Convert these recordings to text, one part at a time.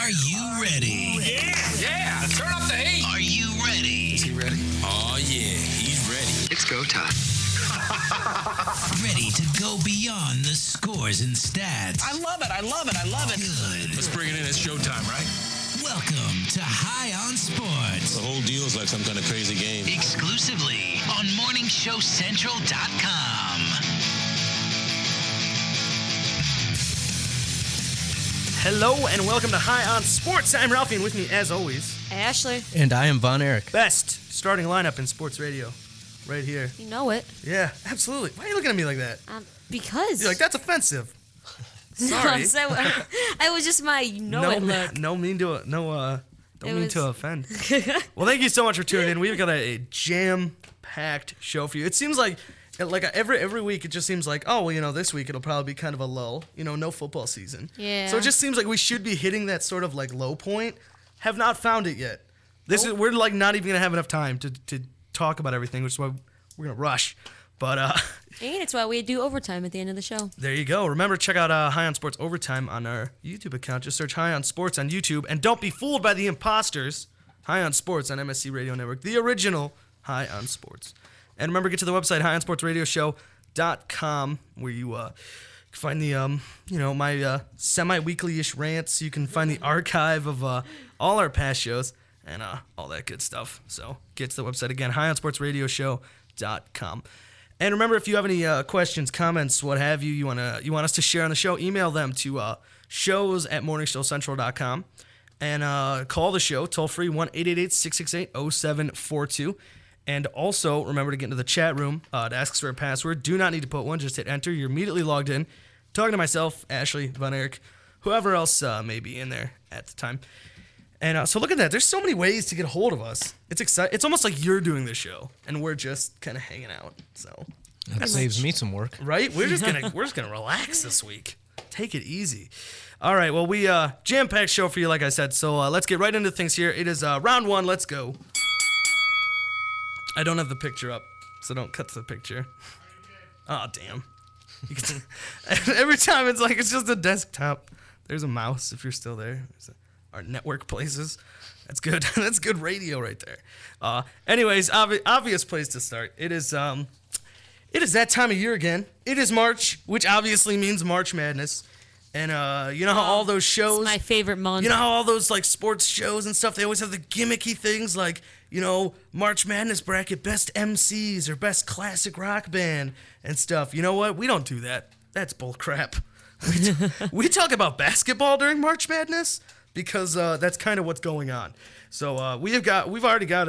Are you ready? Yeah, turn up the heat. Are you ready? Is he ready? Oh, yeah, he's ready. It's go time. Ready to go beyond the scores and stats. I love it. Good. Let's bring it in. It's showtime, right? Welcome to High on Sports. The whole deal is like some kind of crazy game. Exclusively on MorningShowCentral.com. Hello and welcome to High on Sports. I'm Ralphie, and with me, as always, Ashley. And I am Von Erich. best starting lineup in sports radio, right here. You know it. Yeah, absolutely. Why are you looking at me like that? Because. You're like, that's offensive. Sorry. No, so, it was just my it look. Don't mean to offend. Well, thank you so much for tuning in. We've got a jam-packed show for you. It seems like every week, it just seems like, oh, well, this week it'll probably be kind of a lull. No football season. Yeah. So it just seems like we should be hitting that sort of like low point. Have not found it yet. We're like not even gonna have enough time to talk about everything, which is why we're gonna rush. But and it's why we do overtime at the end of the show. there you go. Remember, check out High on Sports Overtime on our YouTube account. Just search High on Sports on YouTube, and don't be fooled by the imposters. High on Sports on MSC Radio Network, the original High on Sports. And remember, get to the website highonorsportsradioshow.com, where you can find the my semi-weekly-ish rants. You can find the archive of all our past shows and all that good stuff. So get to the website again, highonorsportsradioshow.com. And remember, if you have any questions, comments, what have you, you want us to share on the show, email them to shows@morningshowcentral.com. And call the show, toll-free, 1-888-668-0742. And also, remember to get into the chat room to ask us for a password. Do not need to put one. Just hit enter. You're immediately logged in. Talking to myself, Ashley, Von Erich, whoever else may be in there at the time. And so look at that. There's so many ways to get a hold of us. It's exciting. It's almost like you're doing the show, and we're just kind of hanging out. So That saves me some work. right? We're just gonna relax this week. Take it easy. All right. Well, we jam-packed show for you, like I said. So let's get right into things here. It is round one. Let's go. I don't have the picture up, so don't cut to the picture. Oh, damn. Every time it's like it's just a desktop. There's a mouse if you're still there. Our network places. That's good. That's good radio right there. Anyways, obvious place to start. It is that time of year again. It is March, which obviously means March Madness. And you know how all those shows, It's my favorite month. you know how all those like sports shows and stuff, they always have the gimmicky things like, March Madness bracket, best MCs or best classic rock band and stuff. You know what? We don't do that. That's bull crap. We talk about basketball during March Madness because that's kind of what's going on. So we've already got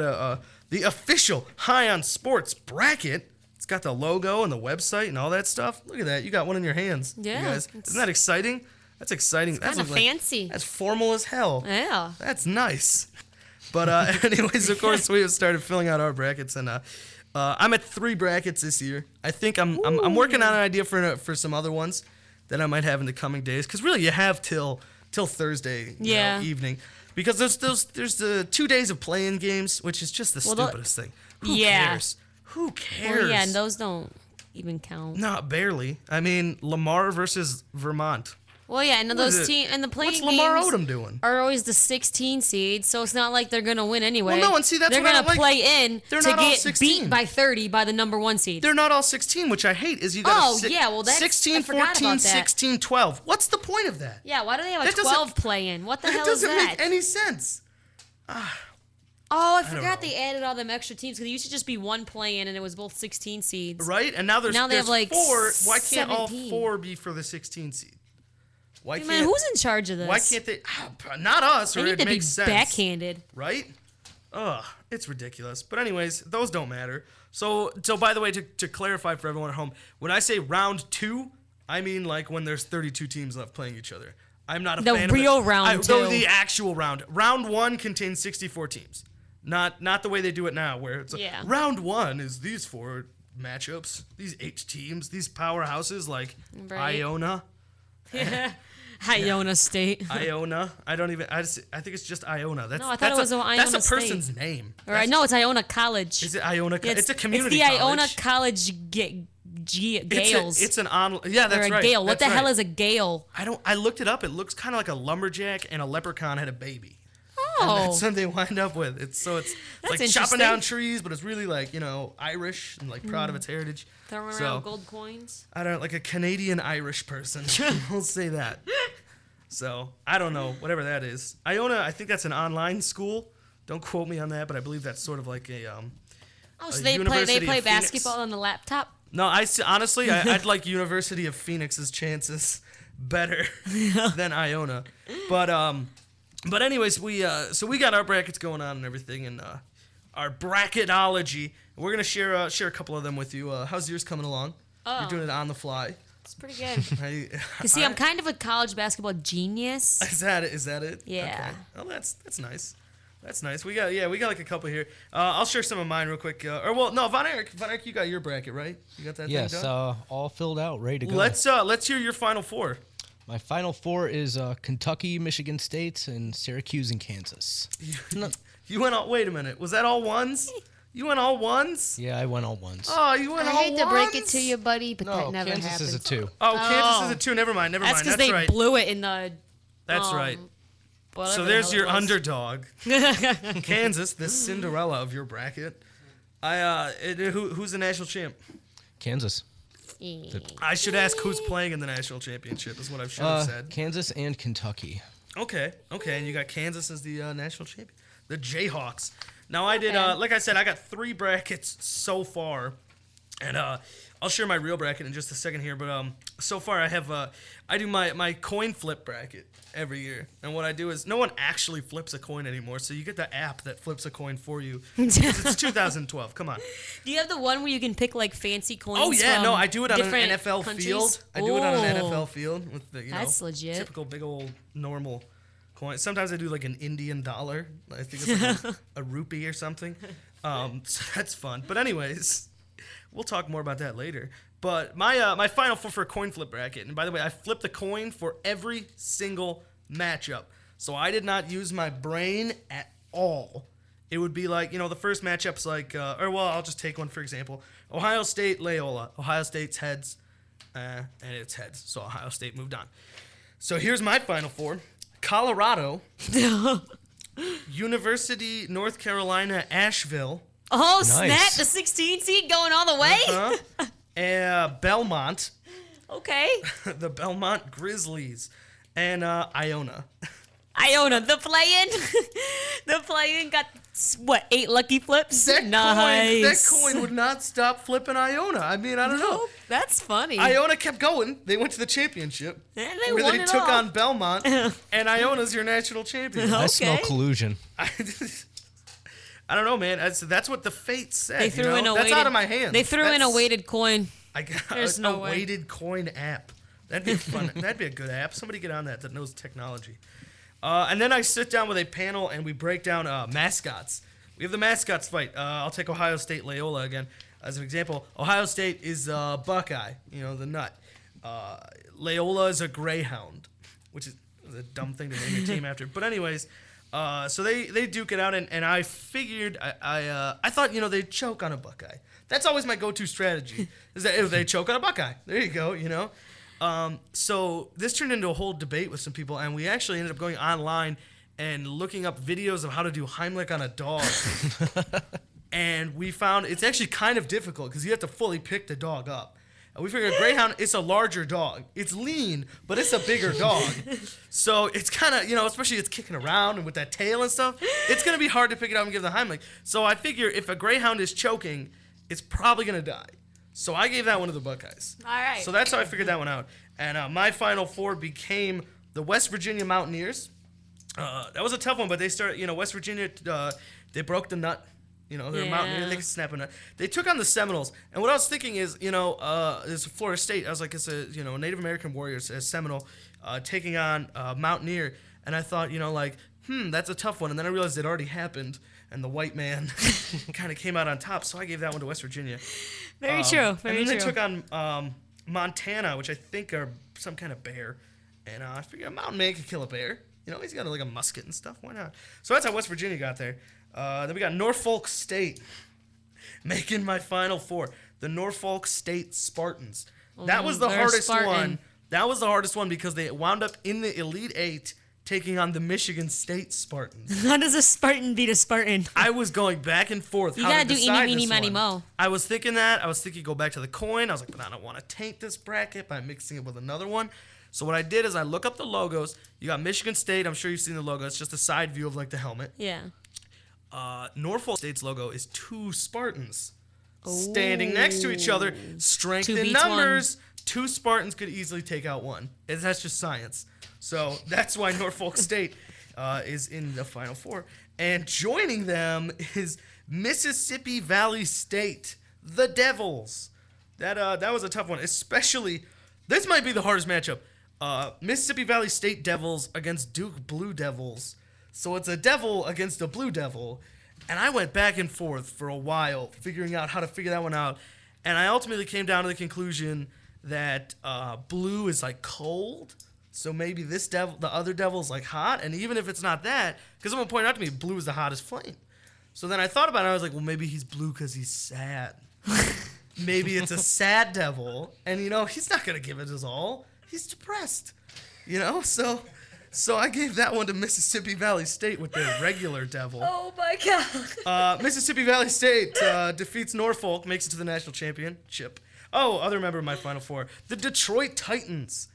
the official High on Sports bracket. It's got the logo and the website and all that stuff. Look at that. You got one in your hands. Yeah. You guys. Isn't that exciting? That's exciting. Kind of fancy. That's formal as hell. Yeah. That's nice. But anyways, of course, we have started filling out our brackets, and I'm at 3 brackets this year. I think I'm working on an idea for some other ones that I might have in the coming days. Because really, you have till Thursday evening, because there's the 2 days of playing games, which is just the stupidest thing. Who cares? Who cares? Well, yeah, and those don't even count. No, barely. I mean, Lamar versus Vermont. Well, yeah, and those teams and the playing What's Lamar games Odom doing? are always the 16 seeds, so it's not like they're gonna win anyway. Well, no, and see, that's they're what I gonna like. play in They're to not all get 16. beat by 30 by the number 1 seed. They're not all 16, which I hate. Is you got 16, I forgot 14, about that. 16, 12. What's the point of that? Yeah, why do they have a That doesn't- 12 play in? What the hell is That that? doesn't make any sense. Oh, I don't forgot know. they added all them extra teams because it used to just be 1 play in and it was both 16 seeds. Right? And now there's they have like 4. Why can't all 17? 4 be for the 16 seed? Why can't? Man, who's in charge of this? Why can't they? Not us, They or need it to be makes sense. backhanded. Right? Ugh, it's ridiculous. But anyways, those don't matter. So by the way, to clarify for everyone at home, when I say round 2, I mean like when there's 32 teams left playing each other. I'm not a The fan real of round two. The actual round. Round 1 contains 64 teams. Not the way they do it now, where it's Yeah. round 1 is these 4 matchups, these 8 teams, these powerhouses like Right. Iona. Iona State. Iona. I think it's just Iona. That's, No, I thought that's it was Iona That's a State. person's name. Or I know it's Iona College. Is it Iona? Yeah, it's a community It's the college. Iona College Gales. It's an on. Yeah, that's or a right. Gale. What That's the hell right. is a Gale? I looked it up. It looks kind of like a lumberjack and a leprechaun had a baby. And Oh, that's what they wind up with. It's like chopping interesting. down trees, but it's really like Irish and like proud of its heritage. throwing So- around gold coins. I don't like a Canadian Irish person. We'll say that. So I don't know, whatever that is. Iona, I think that's an online school. Don't quote me on that, but I believe that's sort of like a Oh, so a they University play of Phoenix. basketball on the laptop. No, honestly, I'd like University of Phoenix's chances better than Iona. But anyways, we got our brackets going on and everything, and our bracketology. We're gonna share a couple of them with you. How's yours coming along? You're doing it on the fly. It's pretty good. You see, I- I'm kind of a college basketball genius. Is that it? Yeah. Okay. Well, that's nice. That's nice. We got like a couple here. I'll share some of mine real quick. Von Erich, you got your bracket right? You got that Yes, thing done? all filled out, ready to go. Let's hear your final four. My final four is Kentucky, Michigan State, and Syracuse and Kansas. You went all. Wait a minute. Was that all ones? You went all ones? Yeah, I went all ones. Oh, you went I all hate to break it ones? to you, buddy, but that No, never Kansas happens. is a 2. Oh, Kansas is a 2. Never mind. That's because That's they right. blew it in the. That's right. whatever So the there's hell your it was. underdog, Kansas, this Cinderella of your bracket. Who's the national champ? Kansas. I should ask who's playing in the national championship. Is what I should have said. Kansas and Kentucky. Okay, and you got Kansas as the national champion, the Jayhawks. Now I did, like I said, I got 3 brackets so far, and I'll share my real bracket in just a second here. But so far I have I do my coin flip bracket every year, and what I do is no one actually flips a coin anymore, so you get the app that flips a coin for you. It's 2012. Come on. Do you have the one where you can pick like fancy coins? Oh yeah, from no, I do it on an different NFL countries? field. I do it on an Ooh. NFL field with the That's legit. typical big old normal coin. Sometimes I do like an Indian dollar. I think it's like a rupee or something. So that's fun. But anyways, we'll talk more about that later. But my final four for a coin flip bracket. And by the way, I flipped the coin for every single matchup. So I did not use my brain at all. It would be like, the first matchup's like, I'll just take one for example. Ohio State, Loyola. Ohio State's heads, and it's heads. So Ohio State moved on. So here's my final four. Colorado, University, North Carolina, Asheville, Oh, Nice. snap! The 16 seed going all the way. Belmont, Okay. the Belmont Grizzlies, and Iona. Iona, the play-in. The play-in got what 8 lucky flips. That Nice. coin would not stop flipping Iona. I mean, I don't know. Nope, that's funny. Iona kept going. They went to the championship. And they where won they it took all. on Belmont, and Iona's your national champion. I smell Okay. collusion. I don't know, man. That's what the fates said. They threw in a That's weighted, out of my hands. They threw in a That's- weighted coin. I got There's a no way. weighted coin app. That'd be fun. That'd be a good app. Somebody get on that knows technology. And then I sit down with a panel and we break down mascots. We have the mascots fight. I'll take Ohio State Loyola again as an example. Ohio State is Buckeye, the nut. Loyola is a Greyhound, which is a dumb thing to name your team after. But anyways, so they duke it out, and I figured I thought they'd choke on a Buckeye. That's always my go-to strategy. Is that if they choke on a Buckeye, there you go. So this turned into a whole debate with some people, and we actually ended up going online and looking up videos of how to do Heimlich on a dog. And we found it's actually kind of difficult because you have to fully pick the dog up. And we figured a Greyhound, it's a larger dog. It's lean, but it's a bigger dog. So it's kind of, especially it's kicking around and with that tail and stuff, it's going to be hard to pick it up and give the Heimlich. So I figure if a Greyhound is choking, it's probably going to die. So I gave that one to the Buckeyes. All right. So that's how I figured that one out. And my final four became the West Virginia Mountaineers. That was a tough one, but they started, West Virginia, they broke the nut. They're a Mountaineer, they can snap a nut. They took on the Seminoles. And what I was thinking is, it's Florida State. I was like, it's a, Native American warriors as Seminole taking on Mountaineer. And I thought, that's a tough one. And then I realized it already happened. And the white man kind of came out on top. So I gave that one to West Virginia. Very true. And Very then true. they took on Montana, which I think are some kind of bear. And I figured a mountain man could kill a bear. He's got like a musket and stuff. Why not? So that's how West Virginia got there. Then we got Norfolk State making my final four. the Norfolk State Spartans. That was the they're hardest Spartan. one. That was the hardest one because they wound up in the Elite Eight taking on the Michigan State Spartans. How does a Spartan beat a Spartan? I was going back and forth. You how gotta to do decide eeny, meeny, this miny, one. mo. I was thinking that. I was thinking go back to the coin. I was like, but I don't want to taint this bracket by mixing it with another one. So what I did is I look up the logos. You got Michigan State. I'm sure you've seen the logo. It's just a side view of like the helmet. Yeah. Norfolk State's logo is 2 Spartans standing next to each other. Strength 2 in beats numbers. 2 Spartans could easily take out 1. That's just science. So that's why Norfolk State is in the Final Four. And joining them is Mississippi Valley State, the Devils. That was a tough one, especially. This might be the hardest matchup. Mississippi Valley State Devils against Duke Blue Devils. So it's a devil against a blue devil. And I went back and forth for a while figuring out how to figure that one out. And I ultimately came down to the conclusion that blue is like cold. So maybe this devil, the other devil, is like hot. And even if it's not that, because someone pointed out to me, blue is the hottest flame. So then I thought about it. I was like, well, maybe he's blue because he's sad. Maybe it's a sad devil. And, he's not going to give it his all. He's depressed. So I gave that one to Mississippi Valley State with their regular devil. Oh my God. Mississippi Valley State defeats Norfolk, makes it to the national championship. Oh, other member of my Final Four, the Detroit Titans.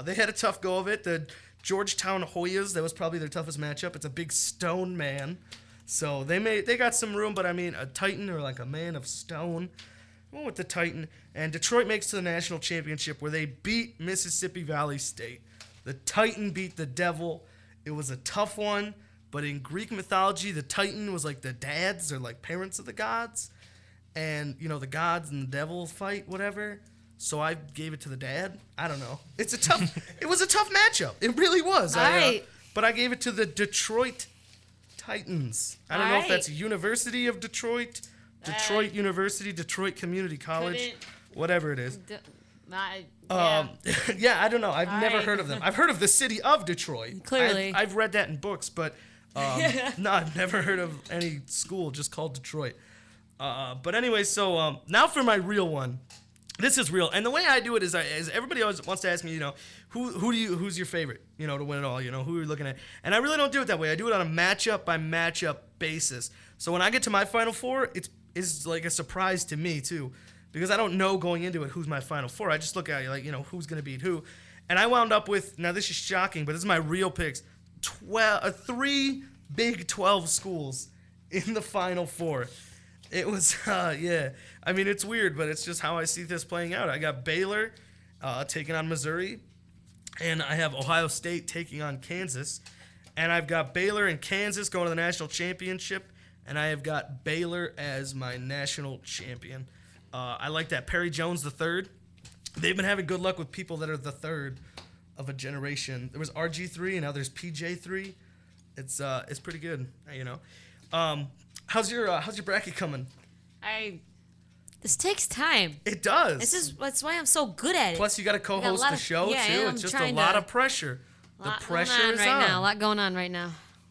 They had a tough go of it. The Georgetown Hoyas, that was probably their toughest matchup. It's a big stone man. So they got some room, but I mean, a Titan or like a man of stone. I went with the Titan. And Detroit makes it to the national championship where they beat Mississippi Valley State. The Titan beat the Devil. It was a tough one, but in Greek mythology, the Titan was like the dads or like parents of the gods. And, the gods and the devil fight, whatever. So I gave it to the dad. I don't know. It was a tough matchup. It really was. All right. But I gave it to the Detroit Titans. I don't know if that's University of Detroit, Detroit University, Detroit Community College, whatever it is. Yeah, I don't know. I've never heard of them. I've heard of the city of Detroit. Clearly. I've read that in books, but no, I've never heard of any school just called Detroit. But anyway, so now for my real one. This is real, and the way I do it is everybody always wants to ask me, who's your favorite, to win it all, who are you looking at, and I really don't do it that way. I do it on a matchup by matchup basis. So when I get to my Final Four, it's like a surprise to me too, because I don't know going into it who's my Final Four. I just look at it like who's gonna beat who, and I wound up with, now this is shocking, but this is my real picks, 3 Big 12 schools in the Final Four. It was, yeah. I mean, it's weird, but it's just how I see this playing out. I got Baylor taking on Missouri, and I have Ohio State taking on Kansas, and I've got Baylor and Kansas going to the national championship, and I have got Baylor as my national champion. I like that. Perry Jones the third. They've been having good luck with people that are the third of a generation. There was RG3, and now there's PJ3. It's pretty good, How's your bracket coming? This takes time. It does. That's why I'm so good at it. Plus, you got to co-host the show too. It's just a lot of pressure. The pressure is on. A lot going on right now.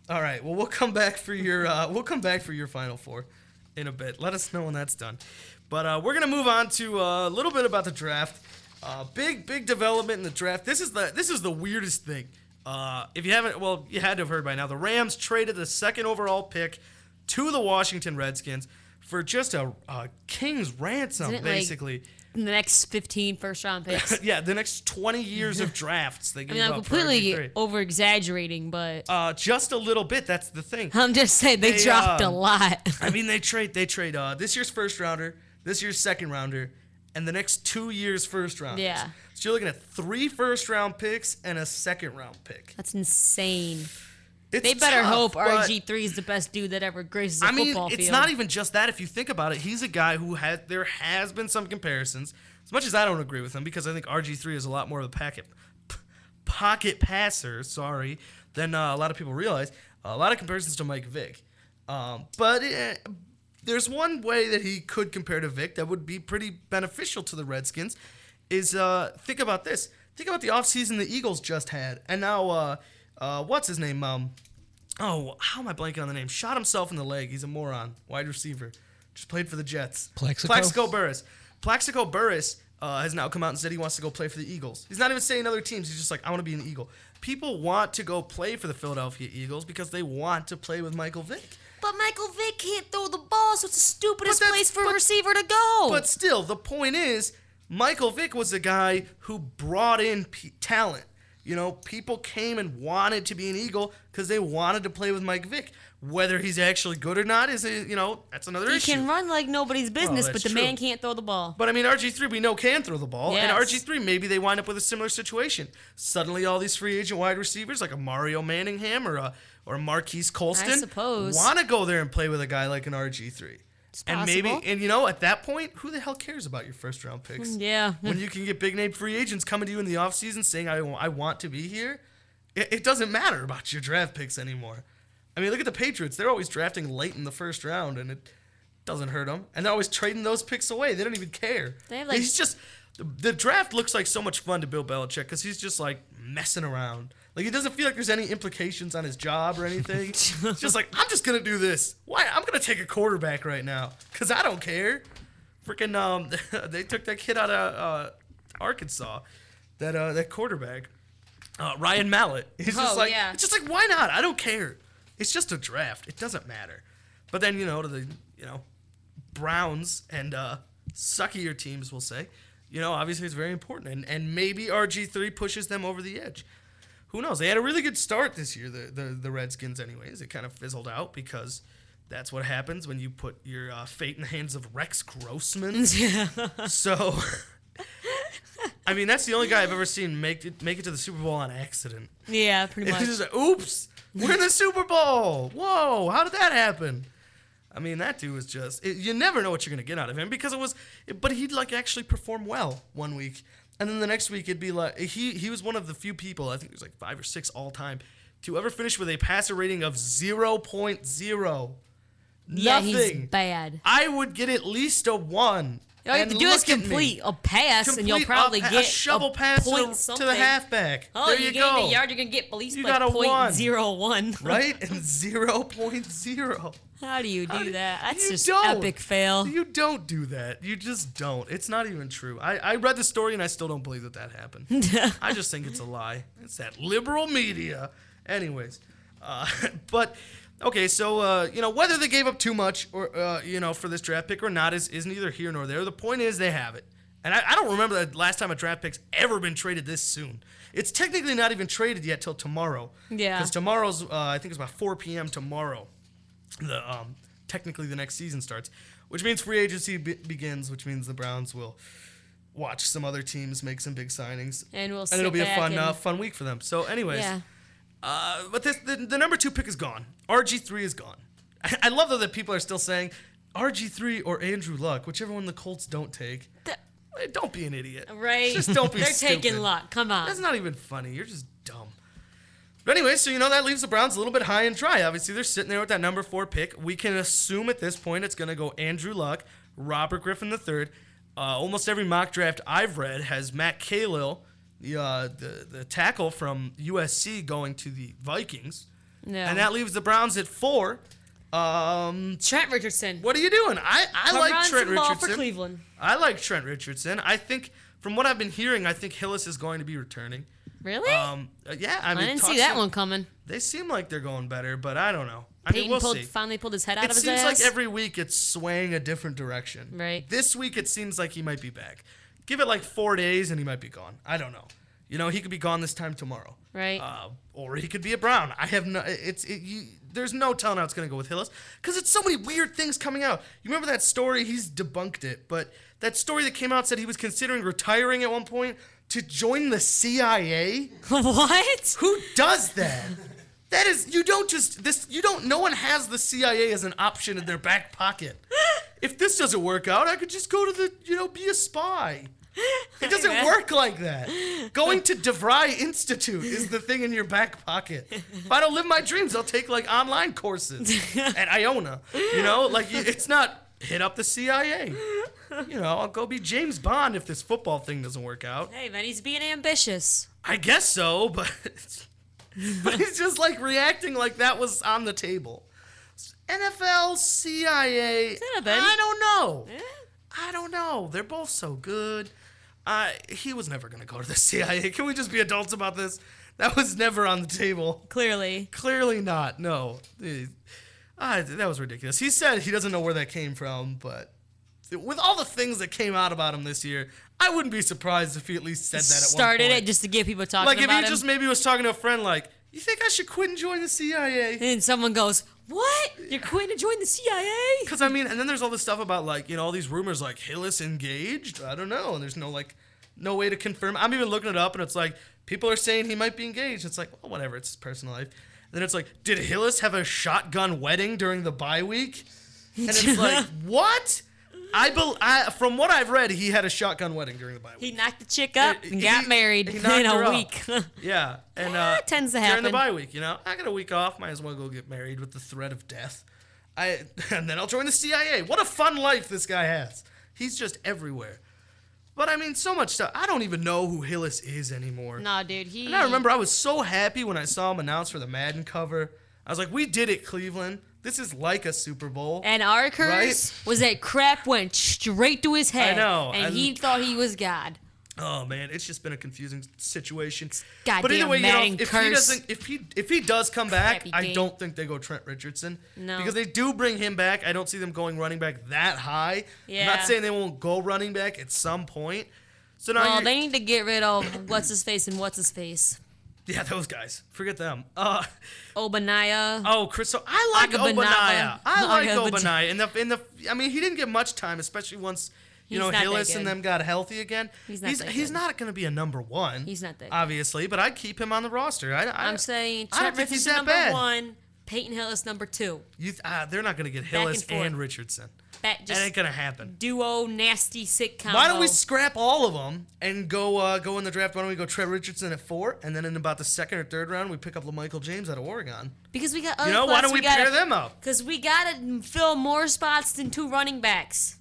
All right. Well, we'll come back for your Final Four in a bit. Let us know when that's done. But we're gonna move on to a little bit about the draft. Big development in the draft. This is the weirdest thing. If you haven't, well, you had to have heard by now. The Rams traded the 2nd overall pick to the Washington Redskins for just a king's ransom, basically. The next 15 first-round picks. Yeah, the next 20 years of drafts they gave I'm up completely for RG3. over-exaggerating, but just a little bit. That's the thing. I'm just saying they dropped a lot. I mean, they trade this year's first rounder, this year's second rounder, and the next 2 years first rounders. Yeah. So you're looking at 3 first-round picks and a second-round pick. That's insane. They better hope RG3 is the best dude that ever graces a football field. It's not even just that. If you think about it, he's a guy who there has been some comparisons. As much as I don't agree with him, because I think RG3 is a lot more of a pocket passer, than a lot of people realize. A lot of comparisons to Mike Vick. But there's one way that he could compare to Vick that would be pretty beneficial to the Redskins. Is think about this. Think about the offseason the Eagles just had. And now... what's his name? How am I blanking on the name? Shot himself in the leg. He's a moron. Wide receiver. Just played for the Jets. Plexico? Plexico Burress. Plaxico Burress has now come out and said he wants to go play for the Eagles. He's not even saying other teams. He's just like, I want to be an Eagle. People want to go play for the Philadelphia Eagles because they want to play with Michael Vick. But Michael Vick can't throw the ball, so it's the stupidest place for a receiver to go. But still, the point is, Michael Vick was a guy who brought in talent. You know, people came and wanted to be an Eagle because they wanted to play with Mike Vick. Whether he's actually good or not is, that's another issue. He can run like nobody's business, but the true. man can't throw the ball. But, I mean, RG3 we know can throw the ball. Yes. And RG3, maybe they wind up with a similar situation. Suddenly all these free agent wide receivers like a Mario Manningham or a Marquise Colston I suppose. want to go there and play with a guy like an RG3. It's and possible. at that point, who the hell cares about your first round picks? Yeah. When you can get big name free agents coming to you in the offseason saying, I want to be here, it doesn't matter about your draft picks anymore. I mean, look at the Patriots. They're always drafting late in the first round, and it doesn't hurt them. And they're always trading those picks away. They don't even care. They have, like- He's just the draft looks like so much fun to Bill Belichick because he's just like messing around. Like he doesn't feel like there's any implications on his job or anything. It's just like, I'm just gonna do this. Why? I'm gonna take a quarterback right now because I don't care. Freaking they took that kid out of Arkansas, that quarterback, Ryan Mallett. He's just like, yeah. it's just like, why not? I don't care. It's just a draft. It doesn't matter. But then, to the, Browns and suckier teams, we'll say, obviously it's very important. And maybe RG3 pushes them over the edge. Who knows? They had a really good start this year, the Redskins anyways. It kind of fizzled out because that's what happens when you put your fate in the hands of Rex Grossman. So, I mean, that's the only guy I've ever seen make it to the Super Bowl on accident. Yeah, pretty much. It's just like, oops, we're in the Super Bowl. Whoa, how did that happen? I mean, that dude was just, you never know what you're going to get out of him because but he'd like actually perform well one week. And then the next week it'd be like, he was one of the few people, I think there's like 5 or 6 all time, to ever finish with a passer rating of 0.0. Yeah, Nothing. he's bad. I would get at least a 1. All you have to do is complete a pass, and you'll probably get a shovel pass point to something. the halfback. Oh, there you you get go. in a yard, you're going to get at least You like got a 0.01. Right? And 0.0. How do you do that? That's You just don't. epic fail. You don't do that. You just don't. It's not even true. I read the story and I still don't believe that happened. I just think it's a lie. It's that liberal media. Anyways, but okay, so whether they gave up too much or for this draft pick or not is neither here nor there. The point is they have it. And I don't remember the last time a draft pick's ever been traded this soon. It's technically not even traded yet till tomorrow. Yeah. Because tomorrow's I think it's about 4 p.m. tomorrow. Technically the next season starts, which means free agency begins, which means the Browns will watch some other teams make some big signings, And we'll it'll be a sit back and- fun week for them. So, anyways, Yeah. but the number 2 pick is gone. RG3 is gone. I love though that people are still saying RG3 or Andrew Luck, whichever one the Colts don't take. Don't be an idiot. Right? Just don't be They're stupid. taking luck. Come on. That's not even funny. You're just dumb. But anyway, so that leaves the Browns a little bit high and dry. Obviously, they're sitting there with that number 4 pick. We can assume at this point it's going to go Andrew Luck, Robert Griffin III. Almost every mock draft I've read has Matt Kalil, the tackle from USC, going to the Vikings. Yeah. And that leaves the Browns at 4. Trent Richardson. What are you doing? I like Run Trent some ball Richardson. for Cleveland. I like Trent Richardson. I think, from what I've been hearing, I think Hillis is going to be returning. Really? Yeah, I mean, I didn't see that one coming. They seem like they're going better, but I don't know. I mean, we'll see. Finally pulled his head out It of his seems ass. like every week it's swaying a different direction. Right. This week it seems like he might be back. Give it like 4 days and he might be gone. I don't know. He could be gone this time tomorrow. Right. Or he could be a Brown. I have no. There's no telling how it's gonna go with Hillis because it's so many weird things coming out. You remember that story? He's debunked it, but that story that came out said he was considering retiring at one point to join the CIA. What? Who does that? That is, no one has the CIA as an option in their back pocket. If this doesn't work out, I could just go to be a spy. It doesn't work like that. Going to DeVry Institute is the thing in your back pocket. If I don't live my dreams, I'll take like online courses at Iona. It's not hit up the CIA. I'll go be James Bond if this football thing doesn't work out. Hey, man, he's being ambitious. I guess so, but he's just like reacting like that was on the table. NFL, CIA, Could have been. I don't know. Eh? I don't know. They're both so good. He was never going to go to the CIA. Can we just be adults about this? That was never on the table. Clearly. Clearly not. No. That was ridiculous. He said he doesn't know where that came from, but with all the things that came out about him this year, I wouldn't be surprised if he at least said that at one point. Started it just to get people talking like about him. Like if he just maybe was talking to a friend like, you think I should quit and join the CIA? And someone goes, what? You're quitting to join the CIA? Because, I mean, and then there's all this stuff about, like, all these rumors, like, Hillis engaged? I don't know. And there's no way to confirm. I'm even looking it up, and it's like, people are saying he might be engaged. It's like, well, whatever. It's his personal life. And then it's like, did Hillis have a shotgun wedding during the bye week? And it's like, what? From what I've read, he had a shotgun wedding during the bye week. He knocked the chick up and got married in a week. Yeah. And tends to happen. During the bye week, I got a week off. Might as well go get married with the threat of death. And then I'll join the CIA. What a fun life this guy has. He's just everywhere. But, I mean, so much stuff. I don't even know who Hillis is anymore. Nah, dude. And I remember I was so happy when I saw him announced for the Madden cover. I was like, we did it, Cleveland. This is like a Super Bowl. And our curse was that crap went straight to his head. I know. And he thought he was God. Oh man, it's just been a confusing situation. Goddamn but either way, Madden curse. If he does come back, Crappy I game. don't think they go Trent Richardson. No. Because they do bring him back. I don't see them going running back that high. Yeah. I'm not saying they won't go running back at some point. So now Well, they need to get rid of what's his face and what's his face. Yeah, those guys. Forget them. Obaniah. Oh, Chris. So I like Agabanaba. Obaniah. I like Agabanaba. Obaniah. I mean, he didn't get much time, especially once He's not Hillis that and good. them got healthy again. He's not that he's good. not going to be a number one. He's not that good. obviously, but I'd keep him on the roster. I'm saying I don't Trent think he's Richardson that number bad. 1, Peyton Hillis number 2. They're not going to get and Hillis forth. and Richardson. That That ain't going to happen. duo nasty sick combo. Why don't we scrap all of them and go in the draft? Why don't we go Trent Richardson at 4, and then in about the second or third round, we pick up LaMichael James out of Oregon. Because we got other why spots don't we pair them up? Because we got to fill more spots than 2 running backs.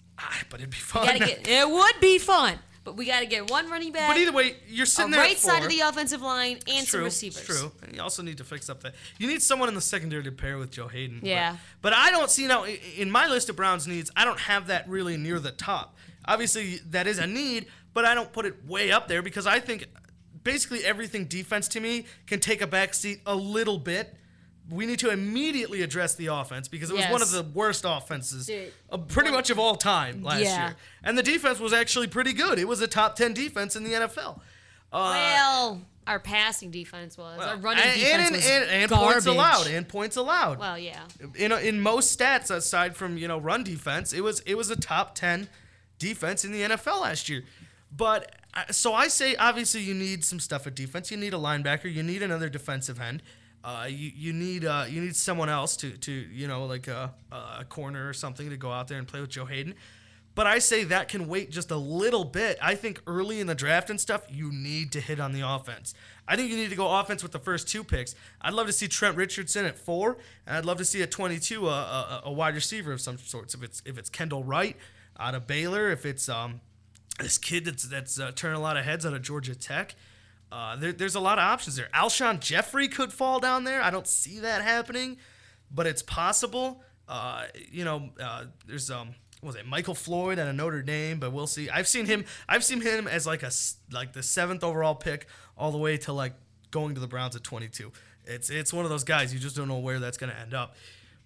But it'd be fun. It would be fun. But we got to get 1 running back. But either way, you're sitting a there right at 4. side of the offensive line and It's some true, receivers. It's true. And you also need to fix up that. You need someone in the secondary to pair with Joe Hayden. Yeah. But I don't see now in my list of Browns needs, I don't have that really near the top. Obviously, that is a need, but I don't put it way up there because I think basically everything defense to me can take a back seat a little bit. We need to immediately address the offense because it was one of the worst offenses pretty much of all time last year. And the defense was actually pretty good. It was a top 10 defense in the NFL. Well, our passing defense was. Our running defense was and garbage. points allowed. Well, yeah. In most stats, aside from run defense, it was a top 10 defense in the NFL last year. But so I say, obviously, you need some stuff at defense. You need a linebacker. You need another defensive end. You need someone else to like a corner or something to go out there and play with Joe Hayden. But I say that can wait just a little bit. I think early in the draft and stuff, you need to hit on the offense. I think you need to go offense with the first 2 picks. I'd love to see Trent Richardson at 4, and I'd love to see at 22 a wide receiver of some sorts. If it's Kendall Wright out of Baylor, if it's this kid that's turning a lot of heads out of Georgia Tech. There's a lot of options there. Alshon Jeffrey could fall down there. I don't see that happening, but it's possible. There's Michael Floyd out of Notre Dame, but we'll see. I've seen him as like the 7th overall pick all the way to like going to the Browns at 22. It's one of those guys you just don't know where that's going to end up.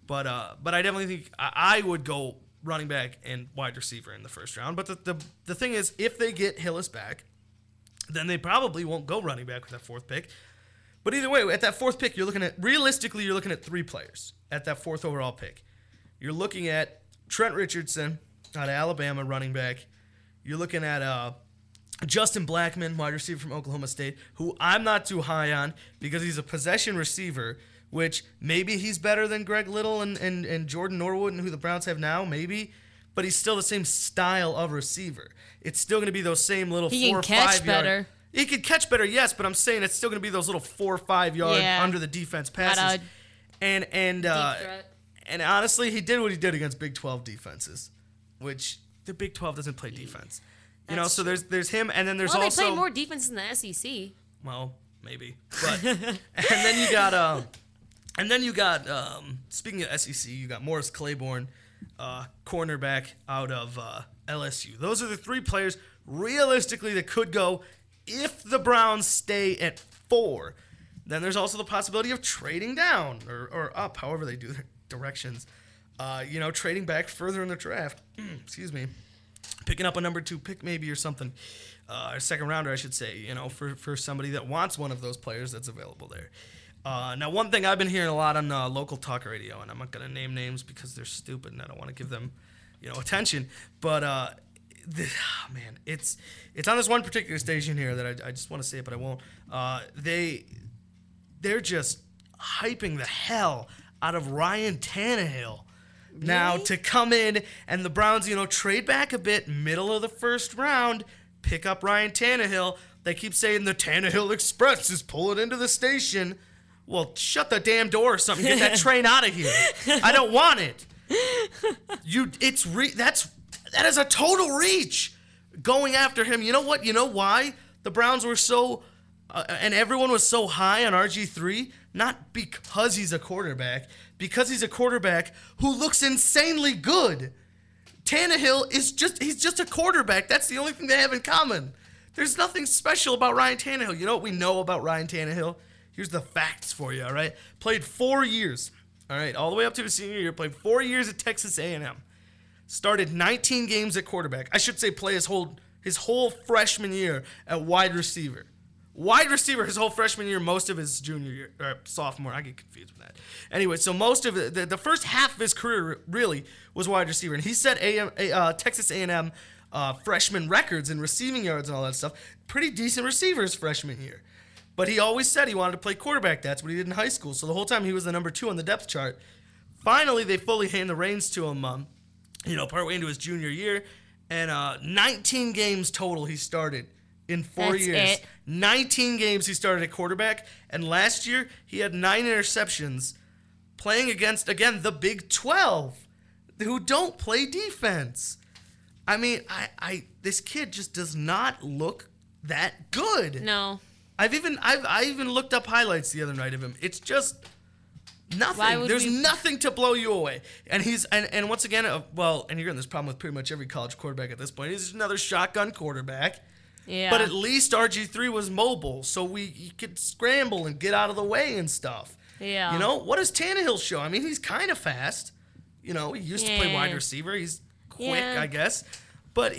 But I definitely think I would go running back and wide receiver in the first round. But the thing is, if they get Hillis back, then they probably won't go running back with that 4th pick. But either way, at that 4th pick, you're looking at 3 players at that 4th overall pick. You're looking at Trent Richardson out of Alabama, running back. You're looking at Justin Blackmon, wide receiver from Oklahoma State, who I'm not too high on because he's a possession receiver, which maybe he's better than Greg Little and Jordan Norwood and who the Browns have now, maybe. But he's still the same style of receiver. It's still going to be those same little 4 or 5 yard. He can catch better. He could catch better, yes, but I'm saying it's still going to be those little 4 or 5 yard under the defense passes. And honestly, he did what he did against Big 12 defenses, which the Big 12 doesn't play defense. So there's him, and then there's also. They play more defense than the SEC. Well, maybe, but and then you got speaking of SEC, you got Morris Claiborne, cornerback out of LSU. Those are the 3 players realistically that could go if the Browns stay at 4. Then there's also the possibility of trading down or up, however they do their directions. Trading back further in the draft. Excuse me. Picking up a number 2 pick maybe or something. A second rounder, I should say, for somebody that wants one of those players that's available there. Now, one thing I've been hearing a lot on local talk radio, and I'm not going to name names because they're stupid and I don't want to give them, attention. But, man, it's on this one particular station here that I just want to say it, but I won't. They're just hyping the hell out of Ryan Tannehill. Really? Now, to come in and the Browns, trade back a bit, middle of the first round, pick up Ryan Tannehill. They keep saying the Tannehill Express is pulling into the station. Well, shut the damn door or something. Get that train out of here. I don't want it. That is a total reach. Going after him. You know what? You know why the Browns were so and everyone was so high on RG3? Not because he's a quarterback, because he's a quarterback who looks insanely good. Tannehill he's just a quarterback. That's the only thing they have in common. There's nothing special about Ryan Tannehill. You know what we know about Ryan Tannehill? Here's the facts for you, all right? Played 4 years, all right, all the way up to his senior year. Played 4 years at Texas A&M. Started 19 games at quarterback. I should say play his whole freshman year at wide receiver. Wide receiver his whole freshman year, most of his junior year, or sophomore. I get confused with that. Anyway, so most of it, the first half of his career really was wide receiver. And he set Texas A&M freshman records in receiving yards and all that stuff. Pretty decent receivers freshman year. But he always said he wanted to play quarterback. That's what he did in high school. So the whole time he was the number 2 on the depth chart. Finally, they fully hand the reins to him, partway into his junior year. And 19 games total he started in 4 years. It. 19 games he started at quarterback. And last year, he had 9 interceptions playing against, again, the Big 12, who don't play defense. I mean, this kid just does not look that good. No. I even looked up highlights the other night of him. It's just nothing. There's nothing to blow you away. And he's and once again, and you're getting this problem with pretty much every college quarterback at this point. He's another shotgun quarterback. Yeah. But at least RG3 was mobile, so he could scramble and get out of the way and stuff. Yeah. What does Tannehill show? I mean, he's kind of fast. He used to play wide receiver. He's quick, I guess. But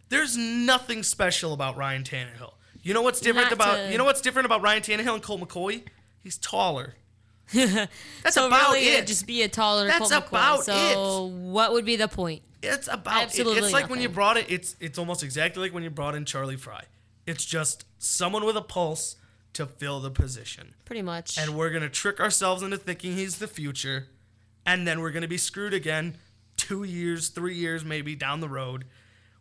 there's nothing special about Ryan Tannehill. You know what's different about Ryan Tannehill and Colt McCoy? He's taller. That's so about really, it. It'd just be a taller That's Colt McCoy. about it. So what would be the point? It's about Absolutely it. It's like when nothing. you brought it. It's almost exactly like when you brought in Charlie Fry. It's just someone with a pulse to fill the position. Pretty much. And we're gonna trick ourselves into thinking he's the future, and then we're gonna be screwed again 2 years, 3 years maybe down the road,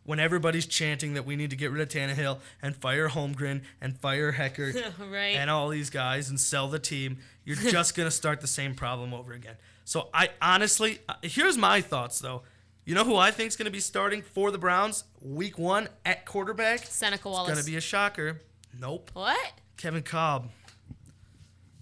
when everybody's chanting that we need to get rid of Tannehill and fire Holmgren and fire Heckert right. and all these guys and sell the team. You're just going to start the same problem over again. So I honestly, here's my thoughts though. You know who I think is going to be starting for the Browns week 1 at quarterback? Seneca Wallace. It's going to be a shocker. Nope. What? Kevin Cobb.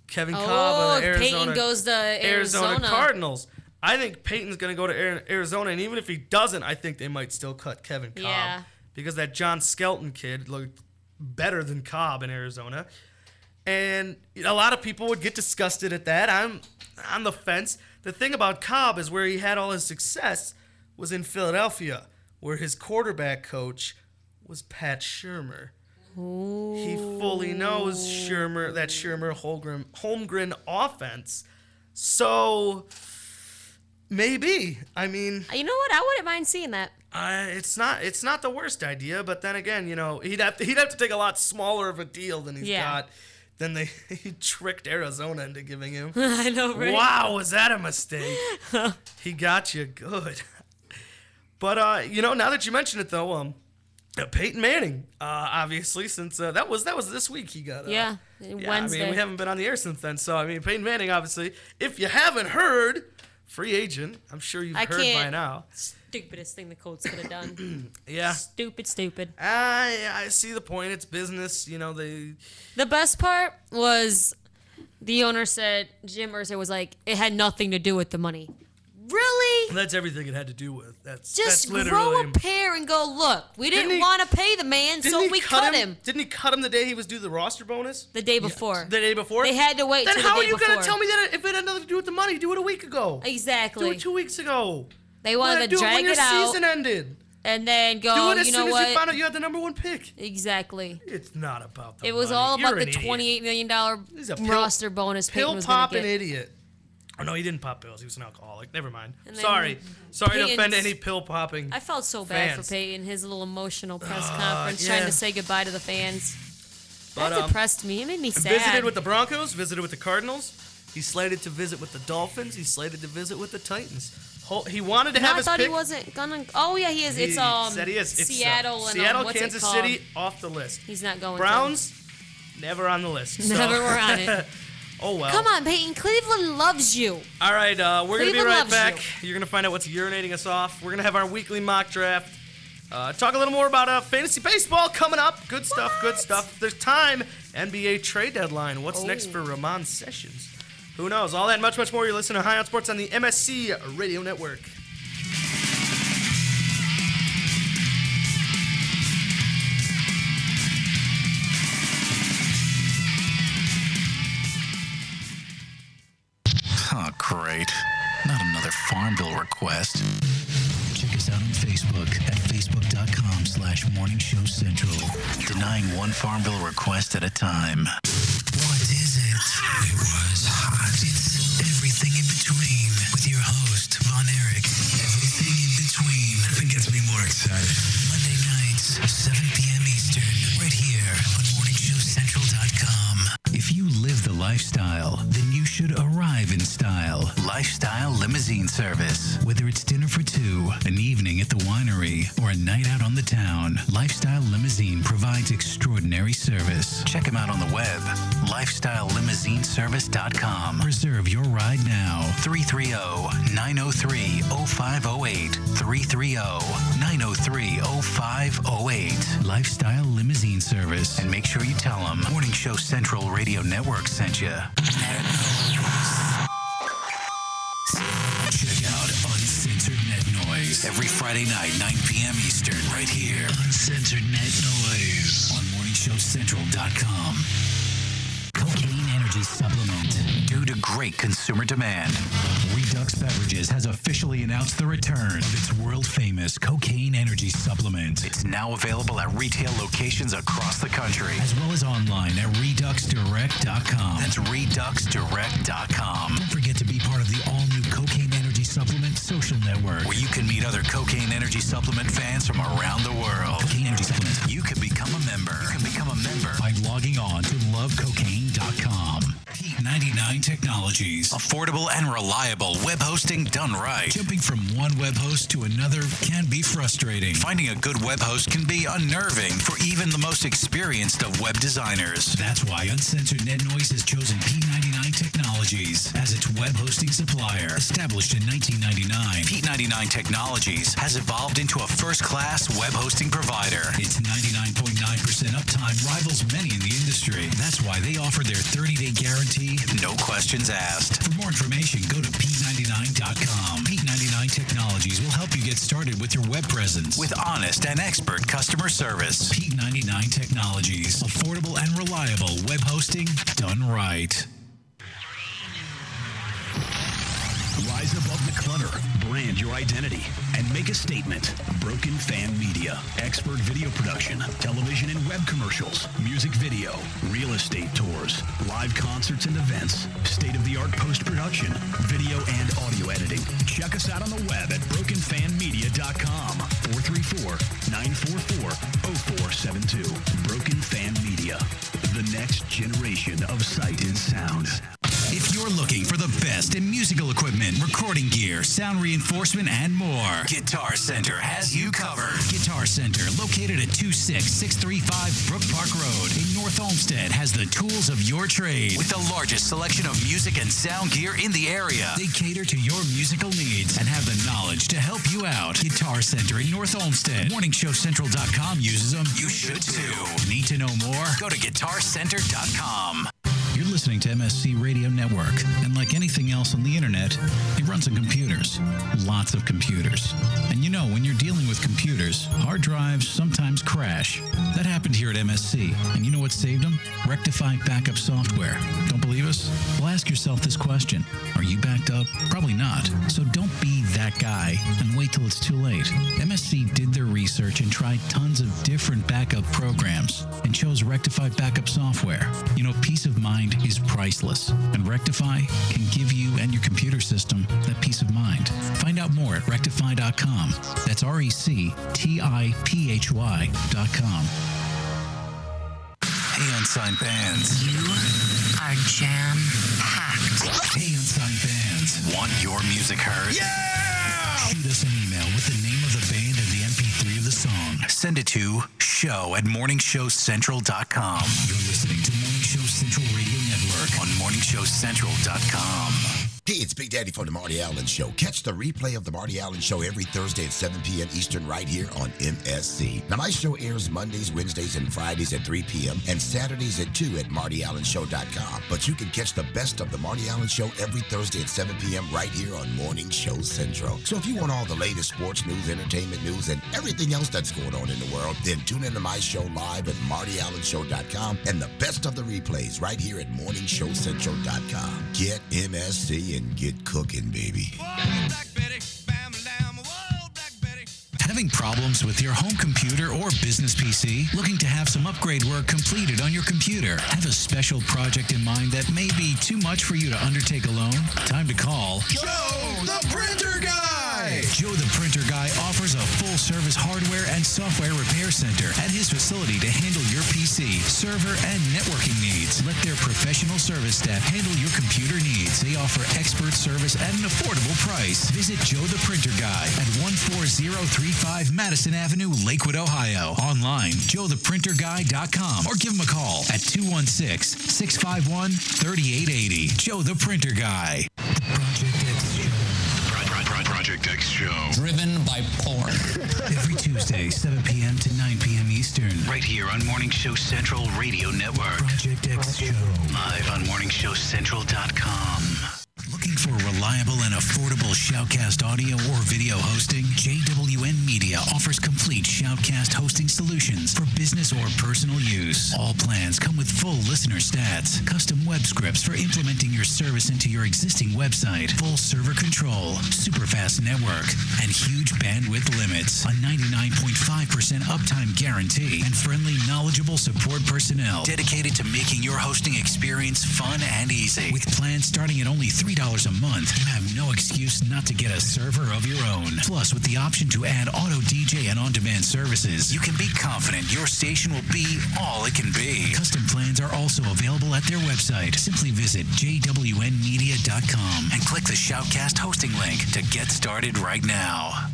Kevin Cobb of the Peyton goes to Arizona. Cardinals. I think Peyton's going to go to Arizona, and even if he doesn't, I think they might still cut Kevin Cobb. Yeah. Because that John Skelton kid looked better than Cobb in Arizona. And a lot of people would get disgusted at that. I'm on the fence. The thing about Cobb is where he had all his success was in Philadelphia, where his quarterback coach was Pat Shurmur. Ooh. He fully knows Holmgren offense. So maybe. I mean, You know what? I wouldn't mind seeing that. it's not the worst idea, but then again, he'd have to take a lot smaller of a deal than he's got. Then he tricked Arizona into giving him. I know, right? Wow, was that a mistake? He got you good. But now that you mention it though, Peyton Manning, obviously, since that was this week he got. Wednesday. I mean, we haven't been on the air since then, so I mean, Peyton Manning, obviously, if you haven't heard, free agent. I'm sure you've heard by now. Stupidest thing the Colts could have done. Yeah. Stupid. I see the point. It's business. The best part was the owner said, Jim Irsay was like, it had nothing to do with the money. Really? That's everything it had to do with. That's Just literally grow a pair and go, look, we didn't want to pay the man, so we cut him. Didn't he cut him the day he was due the roster bonus? The day before. The day before? They had to wait then till the day how are you before. going to tell me that if it had nothing to do with the money? Do it a week ago. Exactly. Do it 2 weeks ago. They wanted to drag it it out. When your out. season ended. And then go, do it as you soon know as what? you found out you had the #1 pick. Exactly. It's not about the It was money. all about You're the an $28 million roster bonus Peyton was going to pill-popping get. idiot. Oh, no, he didn't pop pills. He was an alcoholic. Never mind. And then Sorry to offend Peyton's- any pill-popping I felt so bad fans. for Peyton, his little emotional press conference, yeah. trying to say goodbye to the fans. But, That depressed me. It made me sad. Visited with the Broncos, visited with the Cardinals. He's slated to visit with the Dolphins. He's slated to visit with the Titans. He wanted to have I his thought pick. he wasn't gonna. Oh yeah, he is. He It's said he is. It's, Seattle and Seattle, what's Kansas it called? City off the list. He's not going. Browns, never on the list. So. Never were on it. Oh well. Come on, Peyton. Cleveland loves you. All right, we're gonna be Cleveland right loves back. you. You're gonna find out what's urinating us off. We're gonna have our weekly mock draft. Talk a little more about fantasy baseball coming up. Good stuff. Good stuff. There's time. NBA trade deadline. What's next for Ramon Sessions? Who knows? All that and much, much more. You're listening to High on Sports on the MSC Radio Network. Oh, great. Not another farm bill request. Check us out on Facebook at facebook.com/Morning Show Central. Denying one farm bill request at a time. What is it? It was hot. It's everything in between with your host, Von Erich. Everything in between. Nothing gets me more excited. Monday nights, 7 p.m. Eastern, right here on MorningShowCentral.com. If you live the lifestyle, then you should arrive in style. Lifestyle Limousine Service. Whether it's dinner for two, an evening at the winery, or a night out on the town, Lifestyle Limousine provides extraordinary service. Check them out on the web, lifestylelimousineservice.com. Reserve your ride now. 330-903-0508. 330-903-0508. Lifestyle Limousine Service. And make sure you tell them Morning Show Central Radio Network sent you. Check out Uncensored Net Noise every Friday night, 9 p.m. Eastern, right here. Uncensored Net Noise on MorningShowCentral.com. Cocaine Energy Supplement. Due to great consumer demand, Redux Beverages has officially announced the return of its world-famous Cocaine Energy Supplement. It's now available at retail locations across the country, as well as online at ReduxDirect.com. That's ReduxDirect.com. Don't forget to be part of the all-new Cocaine Energy Supplement social network, where you can meet other Cocaine Energy Supplement fans from around the world. Cocaine Energy Supplement. You can become a member. You can become a member by logging on to lovecocaine.com. P99 Technologies. Affordable and reliable web hosting done right. Jumping from one web host to another can be frustrating. Finding a good web host can be unnerving for even the most experienced of web designers. That's why Uncensored Net Noise has chosen P99 Technologies as its web hosting supplier. Established in 1999, P99 Technologies has evolved into a first-class web hosting provider. Its 99.9% uptime rivals many in the industry. That's why they offer their 30-day guarantee, no questions asked. For more information, go to P99.com. P99 Technologies will help you get started with your web presence with honest and expert customer service. P99 Technologies. Affordable and reliable web hosting done right. Rise above the clutter, brand your identity, and make a statement. Broken Fan Media. Expert video production, television and web commercials, music video, real estate tours, live concerts and events, state-of-the-art post-production, video and audio editing. Check us out on the web at brokenfanmedia.com. 434-944-0472. Broken Fan Media. The next generation of sight and sound. If you're looking for the best in musical equipment, recording gear, sound reinforcement, and more, Guitar Center has you covered. Guitar Center, located at 26635 Brook Park Road in North Olmsted, has the tools of your trade with the largest selection of music and sound gear in the area. They cater to your musical needs and have the knowledge to help you out. Guitar Center in North Olmsted. MorningShowCentral.com uses them. You should too. Need to know more? Go to GuitarCenter.com. You're listening to MSC Radio Network, and like anything else on the internet, it runs on computers. Lots of computers. And you know, when you're dealing with computers, hard drives sometimes crash. That happened here at MSC. And you know what saved them? Rectify backup software. Don't believe us? Well, ask yourself this question. Are you backed up? Probably not. So don't be that guy and wait till it's too late. MSC did their research and tried tons of different backup programs and chose Rectify backup software. You know, peace of mind is priceless, and Rectify can give you and your computer system that peace of mind. Find out more at rectify.com. That's RECTIPHY.com. Hey, Unsigned Bands. You are jam-packed. Hey, Unsigned Bands. Want your music heard? Yeah! Shoot us an email with the name of the band and the MP3 of the song. Send it to show@morningshowcentral.com. You're listening to Morning Show Central Radio Network on morningshowcentral.com. Hey, it's Big Daddy from The Marty Allen Show. Catch the replay of The Marty Allen Show every Thursday at 7 p.m. Eastern right here on MSC. Now, my show airs Mondays, Wednesdays, and Fridays at 3 p.m. and Saturdays at 2 at martyallenshow.com. But you can catch the best of The Marty Allen Show every Thursday at 7 p.m. right here on Morning Show Central. So if you want all the latest sports news, entertainment news, and everything else that's going on in the world, then tune into my show live at martyallenshow.com and the best of the replays right here at morningshowcentral.com. Get MSC and get cooking, baby. Having problems with your home computer or business PC? Looking to have some upgrade work completed on your computer? Have a special project in mind that may be too much for you to undertake alone? Time to call Joe the Printer Guy! Joe the Printer Guy offers a full-service hardware and software repair center at his facility to handle your PC, server, and networking needs. Let their professional service staff handle your computer needs. They offer expert service at an affordable price. Visit Joe the Printer Guy at 14035 Madison Avenue, Lakewood, Ohio. Online, joetheprinterguy.com, or give him a call at 216-651-3880. Joe the Printer Guy. Project X Show. Driven by porn. Every Tuesday, 7 p.m. to 9 p.m. Eastern. Right here on Morning Show Central Radio Network. Project X Show. Live on morningshowcentral.com. Looking for reliable and affordable Shoutcast audio or video hosting? JWN Media offers complete Shoutcast hosting solutions for business or personal use. All plans come with full listener stats, custom web scripts for implementing your service into your existing website, full server control, super fast network, and huge bandwidth limits. A 99.5% uptime guarantee and friendly, knowledgeable support personnel dedicated to making your hosting experience fun and easy. With plans starting at only $3 a month, you have no excuse not to get a server of your own. Plus, with the option to add auto DJ and on-demand services, you can be confident your station will be all it can be. Custom plans are also available at their website. Simply visit jwnmedia.com and click the Shoutcast hosting link to get started right now.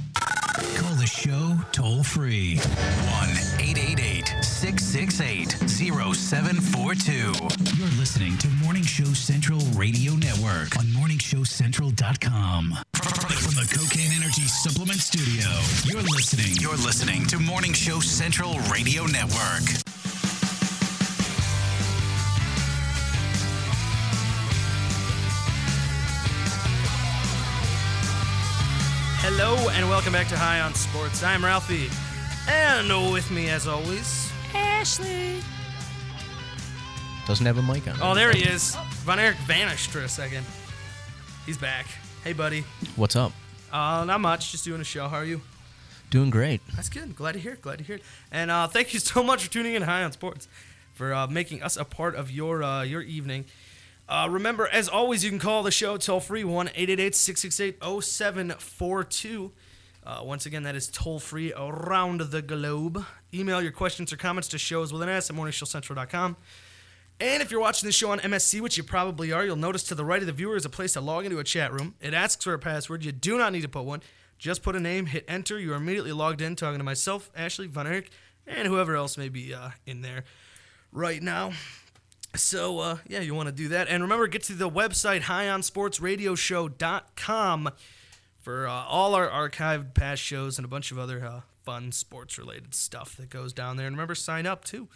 Call the show toll-free. 1-888-668-0742. You're listening to Morning Show Central Radio Network on morningshowcentral.com. From the Cocaine Energy Supplement Studio, you're listening to Morning Show Central Radio Network. Hello and welcome back to High on Sports. I'm Ralphie, and with me as always, Ashley. Doesn't have a mic on. oh, there he is. Von Erich vanished for a second. He's back. Hey, buddy. What's up? Not much. Just doing a show. How are you? Doing great. That's good. Glad to hear it. And thank you so much for tuning in to High on Sports, for making us a part of your evening. Remember, as always, you can call the show toll-free, 1-888-668-0742. Once again, that is toll-free around the globe. Email your questions or comments to shows with an S at morningshowcentral.com. And if you're watching this show on MSC, which you probably are, you'll notice to the right of the viewer is a place to log into a chat room. It asks for a password. You do not need to put one. Just put a name, hit enter. You are immediately logged in, talking to myself, Ashley, Von Erich, and whoever else may be in there right now. So, yeah, you want to do that. And remember, get to the website, highonsportsradioshow.com, for all our archived past shows and a bunch of other fun sports-related stuff that goes down there. And remember, sign up, too.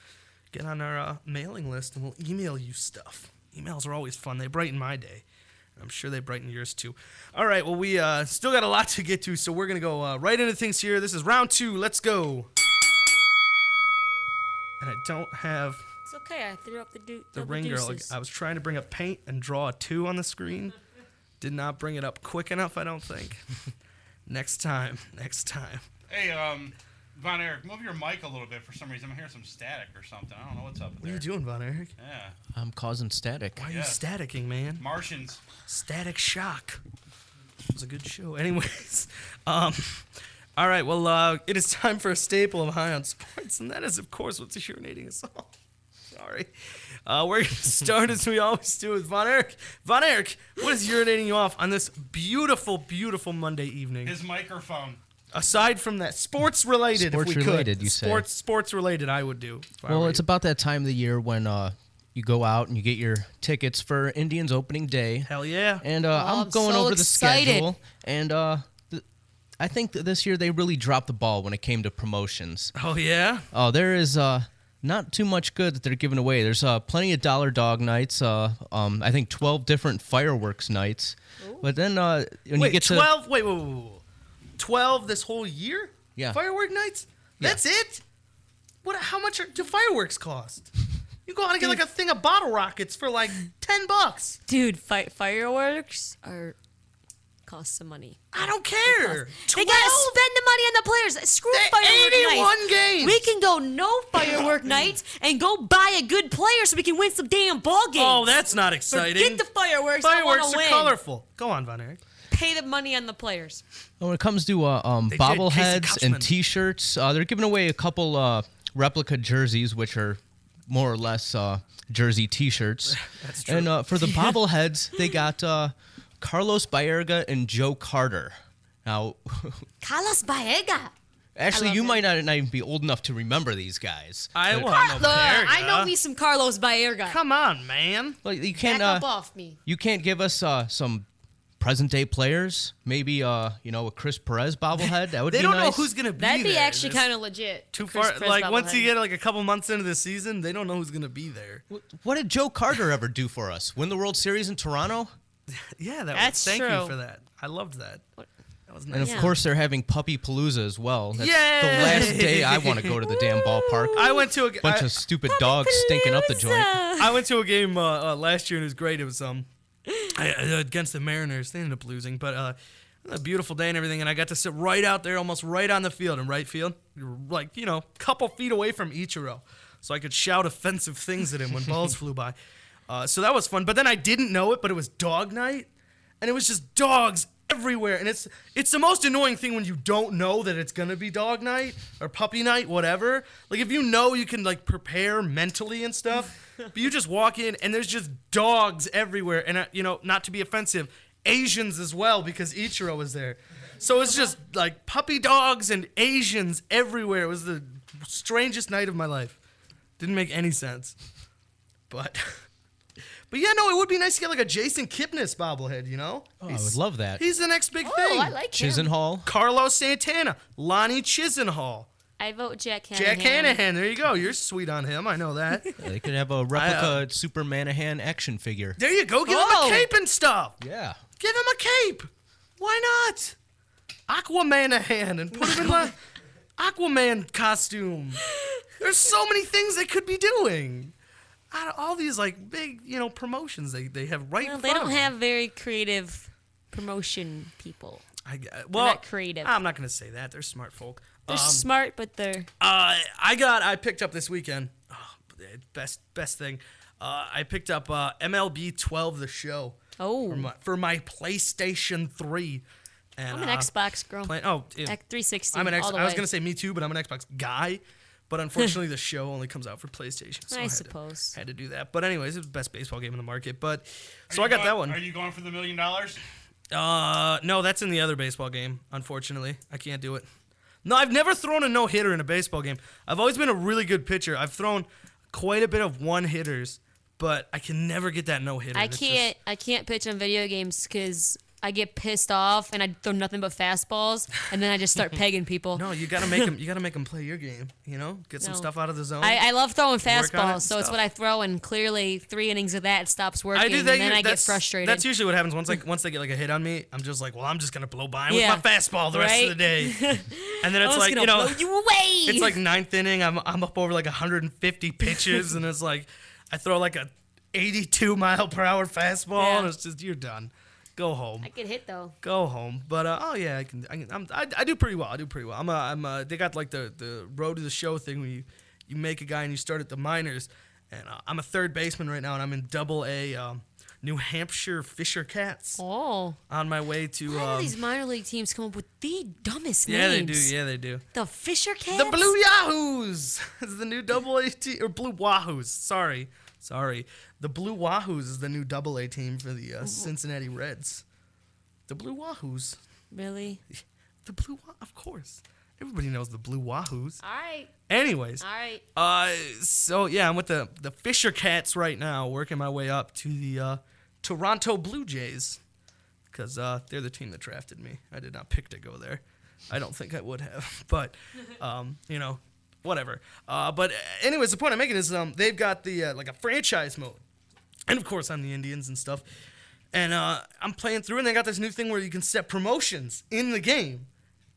Get on our mailing list, and we'll email you stuff. Emails are always fun. They brighten my day. I'm sure they brighten yours too. All right, well, we still got a lot to get to, so we're going to go right into things here. This is round 2. Let's go. And I don't have It's okay. I threw up the ring girl. I was trying to bring up paint and draw a 2 on the screen. Did not bring it up quick enough, I don't think. Next time. Hey, Von Erich, move your mic a little bit. For some reason, I'm hearing some static or something. I don't know what's up there. What are you doing, Von Erich? Yeah. I'm causing static. Why are you staticking, man? Martians. Static Shock. It was a good show. Anyways, all right, well, it is time for a staple of High on Sports, and that is, of course, what's urinating us all. Sorry. We're going to start, as we always do, with Von Erich. Von Erich, what is urinating you off on this beautiful, beautiful Monday evening? His microphone. Aside from that, sports-related, if we could. Sports-related, you say. Sports-related, I would do. Well, it's about that time of the year when you go out and you get your tickets for Indians opening day. Hell yeah. And I'm I'm going so over excited. the schedule, and I think that this year they really dropped the ball when it came to promotions. Oh, yeah? Oh, there is not too much good that they're giving away. There's plenty of dollar dog nights. I think 12 different fireworks nights. Ooh. But then when you get 12? Wait. 12 this whole year? Yeah. Firework nights? Yeah. That's it? How much do fireworks cost? You go out and get like a thing of bottle rockets for like $10. Dude, fireworks cost some money. I don't care. They gotta spend the money on the players. Screw firework 81 nights. games. We can go no firework nights and go buy a good player so we can win some damn ball games. Oh, that's not exciting. Forget the fireworks. Fireworks I wanna are win. colorful. Go on, Von Erich. Pay the money on the players. when it comes to bobbleheads and T-shirts, they're giving away a couple replica jerseys, which are more or less jersey T-shirts. That's true. And for the bobbleheads, they got Carlos Baerga and Joe Carter. Now, Carlos Baerga. Actually, you might not even be old enough to remember these guys. I know me some Carlos Baerga. Come on, man. Well, you can't. Back up off me. You can't give us some present-day players. Maybe a Chris Perez bobblehead. That would be nice. They don't know who's gonna be That'd be there. actually kind of legit. Too far. Like once you get like a couple months into the season, they don't know who's gonna be there. What did Joe Carter ever do for us? Win the World Series in Toronto? Yeah, That's thank true. you for that. I loved that. That was nice. And of course, they're having Puppy Palooza as well. That's Yay! the last day I want to go to the damn ballpark. I went to a bunch of stupid dogs stinking up the joint. I went to a game last year and it was great. It was against the Mariners. They ended up losing, but a beautiful day and everything. And I got to sit right out there, almost right on the field, in right field, like couple feet away from Ichiro, so I could shout offensive things at him when balls flew by. So that was fun. But then I didn't know it, but it was dog night, and it was just dogs everywhere. And it's the most annoying thing when you don't know that it's gonna be dog night or puppy night, whatever. Like if you know, you can like prepare mentally and stuff, but you just walk in and there's just dogs everywhere. And not to be offensive, Asians as well, because Ichiro was there. So it's just like puppy dogs and Asians everywhere. It was the strangest night of my life. Didn't make any sense, but. But yeah, no, it would be nice to get like a Jason Kipnis bobblehead, Oh, I would love that. He's the next big thing. I like him. Chisenhall. Carlos Santana, Lonnie Chisenhall. I vote Jack Hannahan. Jack Hannahan, there you go. You're sweet on him, I know that. Yeah, they could have a replica Super Manahan action figure. There you go, give him a cape and stuff. Yeah. Give him a cape. Why not? Aquamanahan and put him in the Aquaman costume. There's so many things they could be doing. Out of all these like big, promotions they have right. They don't have very creative promotion people. Well, they're not creative. I'm not gonna say that. They're smart folk. They're smart, but they're. I picked up this weekend. Oh, best thing. I picked up MLB 12 The Show. Oh. For my PlayStation 3. And, I'm an Xbox girl. 360. I'm an all the I was way. gonna say me too, but I'm an Xbox guy. But unfortunately, the show only comes out for PlayStation. So I suppose. Had to do that. But anyways, it was the best baseball game in the market. But I got that one. Are you going for the $1 million? No, that's in the other baseball game. Unfortunately, I can't do it. No, I've never thrown a no-hitter in a baseball game. I've always been a really good pitcher. I've thrown quite a bit of one-hitters, but I can never get that no-hitter. I can't pitch on video games because I get pissed off and I throw nothing but fastballs, and then I just start pegging people. No, you gotta make them. You gotta make them play your game. You know, get some stuff out of the zone. I love throwing work on it fastballs, and so it's stuff. what I throw, and clearly 3 innings of that it stops working, I do that. and then I get frustrated. That's usually what happens once they get like a hit on me. I'm just like, well, I'm just gonna blow by 'em Yeah. with my fastball the rest of the day. And then it's I was like, gonna you know, blow you away. it's like 9th inning. I'm up over like 150 pitches, and it's like I throw like a 82-mile-per-hour fastball, Yeah. and it's just you're done. Go home. I get hit though. Go home. But oh yeah, I do pretty well. I do pretty well. They got like the road to the show thing where you make a guy and you start at the minors, and I'm a third baseman right now, and I'm in Double-A New Hampshire Fisher Cats. Oh. On my way to. Why do these minor league teams come up with the dumbest Yeah, names? they do. Yeah, they do. The Fisher Cats. The Blue Yahoos is the new Double-A team, or Blue Wahoos. Sorry. The Blue Wahoos is the new Double-A team for the Cincinnati Reds. The Blue Wahoos. Really? The Blue of course. Everybody knows the Blue Wahoos. All right. Anyways. All right. So yeah, I'm with the Fisher Cats right now, working my way up to the Toronto Blue Jays, because they're the team that drafted me. I did not pick to go there. I don't think I would have, but you know, whatever. But anyways, the point I'm making is they've got the like a franchise mode, and of course I'm the Indians and stuff, and I'm playing through, and they got this new thing where you can set promotions in the game,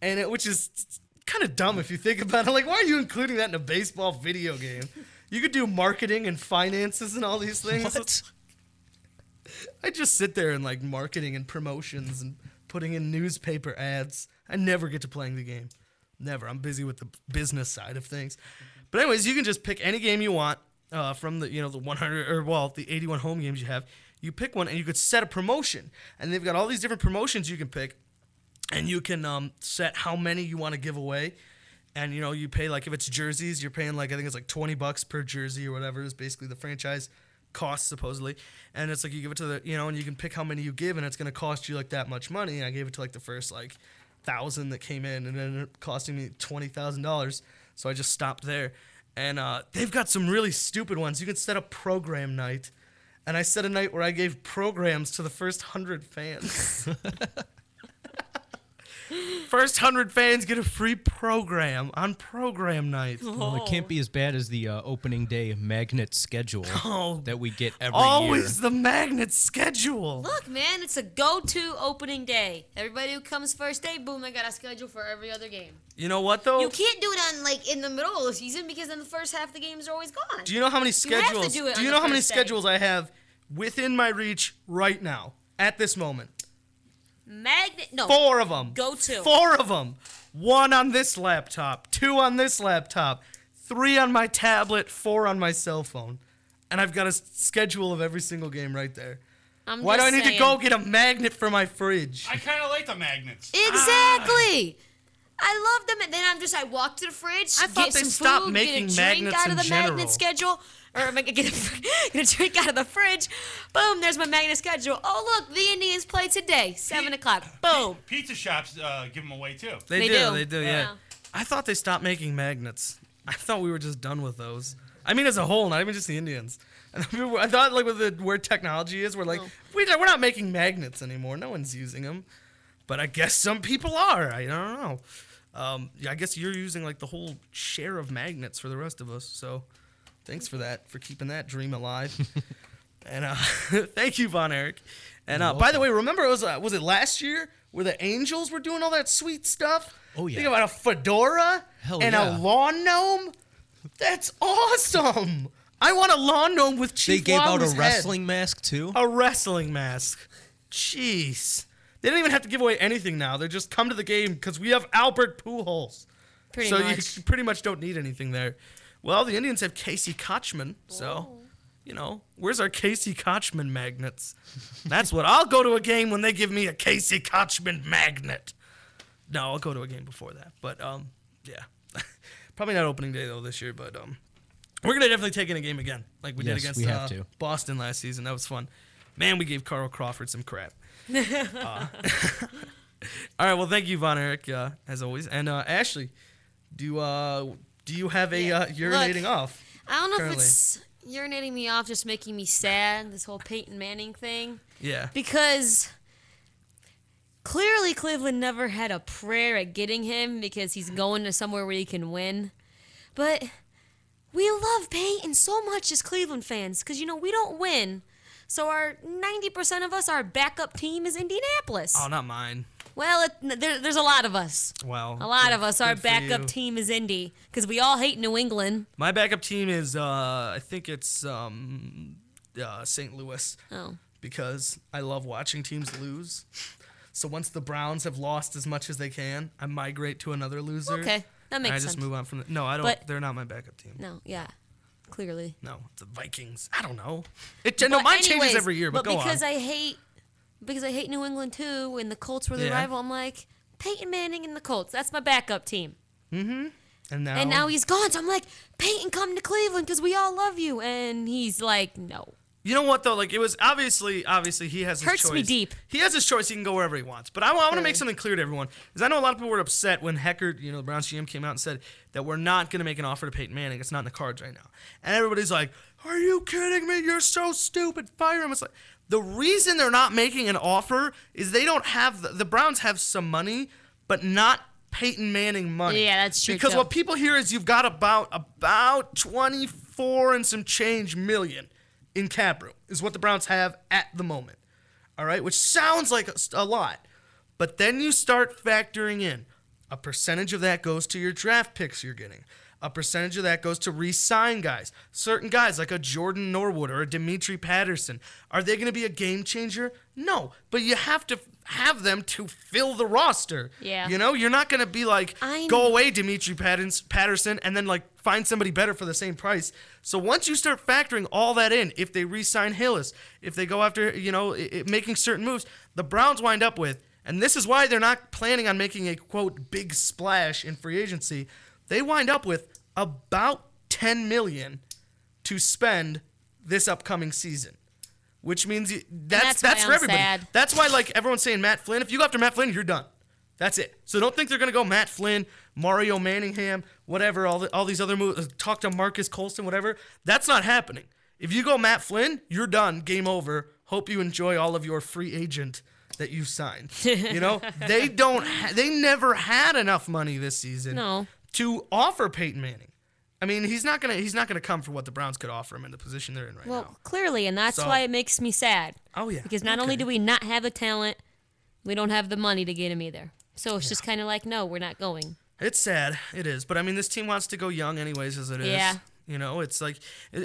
and which is kind of dumb if you think about it. Like, why are you including that in a baseball video game? You could do marketing and finances and all these things. What? I just sit there and like marketing and promotions and putting in newspaper ads. I never get to playing the game. Never. I'm busy with the business side of things. But anyways, you can just pick any game you want from the the 100 or the 81 home games you have. You pick one and you could set a promotion, and they've got all these different promotions you can pick, and you can set how many you want to give away. And you pay, like, if it's jerseys, you're paying like I think it's like $20 per jersey or whatever is basically the franchise cost supposedly. And it's like you give it to the and you can pick how many you give, and it's gonna cost you like that much money. And I gave it to like the first like 1,000 that came in, and it ended up costing me $20,000. So I just stopped there. And they've got some really stupid ones. You can set up program night, and I set a night where I gave programs to the first 100 fans. First 100 fans get a free program on program night. Well, it can't be as bad as the opening day magnet schedule that we get every year. Always the magnet schedule. Look, man, it's a go-to opening day. Everybody who comes first day, boom, they got a schedule for every other game. You know what, though? You can't do it on in the middle of the season, because then the first half of the games are always gone. Do you know how many schedules? You have to do it do you know how many schedules I have within my reach right now at this moment? No. 4 of them. Go to. 4 of them. 1 on this laptop, 2 on this laptop, 3 on my tablet, 4 on my cell phone. And I've got a schedule of every single game right there. Why do I need to go get a magnet for my fridge? I kind of like the magnets. Exactly. I love them. And then I walk to the fridge, I thought get they some stopped food, making get a drink magnets out of in the general. magnet schedule. Or get a drink out of the fridge. Boom, there's my magnet schedule. Oh, look, the Indians play today, 7 o'clock. Boom. Pizza shops give them away, too. They do, yeah. I thought they stopped making magnets. I thought we were just done with those. I mean, as a whole, not even just the Indians. I thought, like, with where technology is, we're like, we're not making magnets anymore. No one's using them. But I guess some people are. I don't know. Yeah, I guess you're using, like, the whole share of magnets for the rest of us, so... Thanks for that, for keeping that dream alive. And thank you, Von Erich. And by the way, remember, was it last year where the Angels were doing all that sweet stuff? Oh, yeah. Think about a fedora and a lawn gnome. That's awesome. I want a lawn gnome with Chief They gave out a Wahoo's wrestling head. mask, too? A wrestling mask. Jeez. They don't even have to give away anything now. They just come to the game because we have Albert Pujols. Pretty so much. you pretty much don't need anything there. Well, the Indians have Casey Kochman, so, where's our Casey Kochman magnets? That's what I'll go to a game when they give me a Casey Kochman magnet. No, I'll go to a game before that, but, yeah. Probably not opening day, though, this year, but, we're going to definitely take in a game again, like we did against Boston last season. That was fun. Man, we gave Carl Crawford some crap. All right, well, thank you, Von Erich, as always. And, Ashley, do you have a urinating off? I don't know currently? if it's urinating me off, just making me sad, this whole Peyton Manning thing. Yeah. Because Clearly, Cleveland never had a prayer at getting him because he's going to somewhere where he can win. But we love Peyton so much as Cleveland fans because, you know, we don't win. So our 90% of us, our backup team is Indianapolis. Oh, not mine. Well, there's a lot of us. Well, a lot of us. Our good for backup you. team is Indy because we all hate New England. My backup team is, I think it's St. Louis. Oh. Because I love watching teams lose. So once the Browns have lost as much as they can, I migrate to another loser. Okay, that makes and I sense. just move on from the... No, I don't. But- they're not my backup team. No, yeah, clearly. No, it's the Vikings. I don't know. Mine changes every year, but go because on. I hate New England too, and the Colts were the rival. I'm like, Peyton Manning and the Colts. That's my backup team. Mm-hmm. And now he's gone. So I'm like, Peyton, come to Cleveland because we all love you. And he's like, no. You know what though? Like it was obviously he has his choice. Hurts me deep. He has his choice. He can go wherever he wants. But I want to make something clear to everyone because I know a lot of people were upset when Heckert, the Browns GM, came out and said that we're not going to make an offer to Peyton Manning. It's not in the cards right now. And everybody's like, "Are you kidding me? You're so stupid. Fire him." It's like the reason they're not making an offer is they don't have the Browns have some money, but not Peyton Manning money. Yeah, that's true. Because too. what people hear is you've got about 24 and some change million in cap room is what the Browns have at the moment. All right, which sounds like a lot. But then you start factoring in a percentage of that goes to your draft picks you're getting. A percentage of that goes to re-sign guys. Certain guys like a Jordan Norwood or a Dimitri Patterson. Are they going to be a game changer? No, but you have to have them to fill the roster. Yeah. You're not going to be like, go away, Dimitri Patterson, and then like find somebody better for the same price. So once you start factoring all that in, if they re-sign Hillis, if they go after, making certain moves, the Browns wind up with, and this is why they're not planning on making a, quote, big splash in free agency, they wind up with about $10 million to spend this upcoming season. Which means that's for everybody. Sad. That's why, like, everyone's saying Matt Flynn. If you go after Matt Flynn, you're done. That's it. So don't think they're going to go Matt Flynn, Mario Manningham, whatever, all these other moves, talk to Marcus Colston, whatever. That's not happening. If you go Matt Flynn, you're done. Game over. Hope you enjoy all of your free agent that you signed. They never had enough money this season to offer Peyton Manning. I mean, he's not gonna come for what the Browns could offer him in the position they're in right now. Well, clearly, and that's why it makes me sad. Oh yeah. Because not only do we not have the talent, we don't have the money to get him either. So it's just kind of like, no, we're not going. It's sad. It is. But I mean, this team wants to go young anyways, as it is. Yeah. It's like,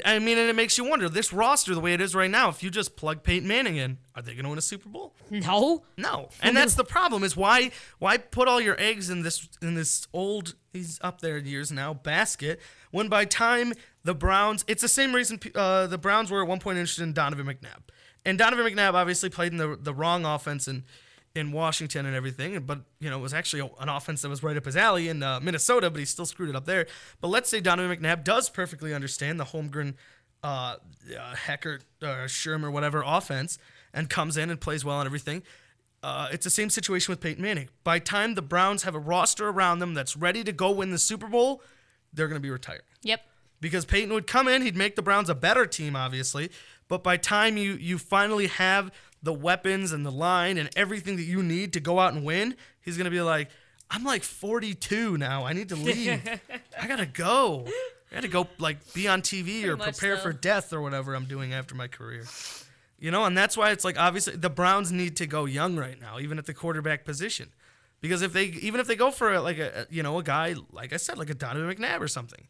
I mean, and it makes you wonder, this roster, the way it is right now, if you just plug Peyton Manning in, are they going to win a Super Bowl? No. No. And that's the problem is why put all your eggs in this old, he's up there in years now, basket, when by time the Browns, it's the same reason the Browns were at one point interested in Donovan McNabb. And Donovan McNabb obviously played in the wrong offense in Washington and everything, but it was actually an offense that was right up his alley in Minnesota, but he still screwed it up there. But let's say Donovan McNabb does perfectly understand the Holmgren, Heckert, Shermer, whatever offense, and comes in and plays well and everything. It's the same situation with Peyton Manning. By the time the Browns have a roster around them that's ready to go win the Super Bowl, they're going to be retiring. Yep. Because Peyton would come in, he'd make the Browns a better team, obviously, but by time you finally have the weapons and the line and everything that you need to go out and win, he's going to be like, I'm like 42 now. I need to leave. I got to go. I got to go like be on TV or prepare for death or whatever I'm doing after my career. And that's why it's like obviously the Browns need to go young right now, even at the quarterback position. Because if they go for a guy, like I said, like a Donovan McNabb or something,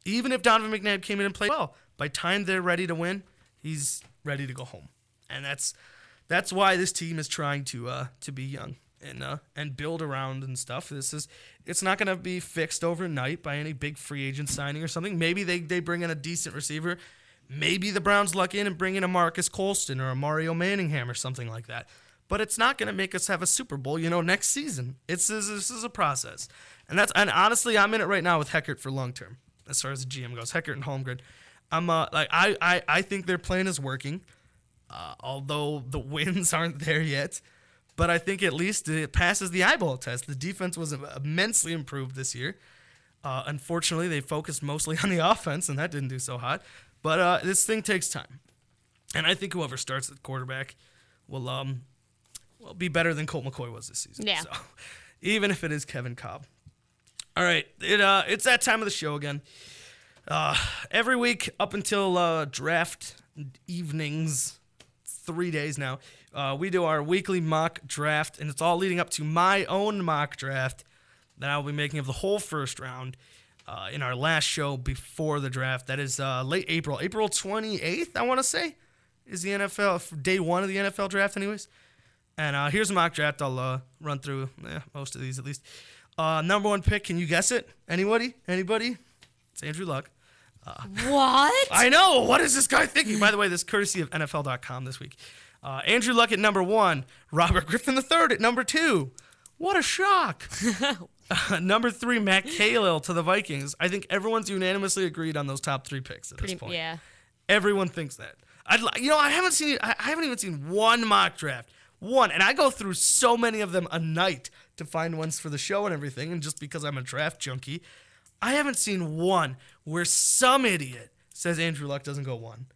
even if Donovan McNabb came in and played well, by the time they're ready to win, he's ready to go home. And that's why this team is trying to be young and build around and stuff. It's not going to be fixed overnight by any big free agent signing or something. Maybe they bring in a decent receiver. Maybe the Browns luck in and bring in a Marcus Colston or a Mario Manningham or something like that. But it's not going to make us have a Super Bowl, next season. This is a process, and honestly, I'm in it right now with Heckert for long term as far as the GM goes. Heckert and Holmgren, I think their plan is working. Although the wins aren't there yet. But I think at least it passes the eyeball test. The defense was immensely improved this year. Unfortunately, they focused mostly on the offense, and that didn't do so hot. But this thing takes time. And I think whoever starts at quarterback will will be better than Colt McCoy was this season. Yeah. So, even if it is Kevin Kolb. All right, it's that time of the show again. Every week up until draft evenings, 3 days now, we do our weekly mock draft, and it's all leading up to my own mock draft that I'll be making of the whole first round in our last show before the draft. That is late April. April 28th, I want to say, is the NFL, day one of the NFL draft anyways. And here's a mock draft. I'll run through most of these at least. Number one pick, can you guess it? Anybody? It's Andrew Luck. What? I know. What is this guy thinking? By the way, this is courtesy of NFL.com this week. Andrew Luck at number 1. Robert Griffin III at number 2. What a shock. Number 3, Matt Kalil to the Vikings. I think everyone's unanimously agreed on those top 3 picks at this point. Yeah. Everyone thinks that. I haven't even seen one mock draft. One. And I go through so many of them a night to find ones for the show and everything. And just because I'm a draft junkie, I haven't seen one where some idiot says Andrew Luck doesn't go 1.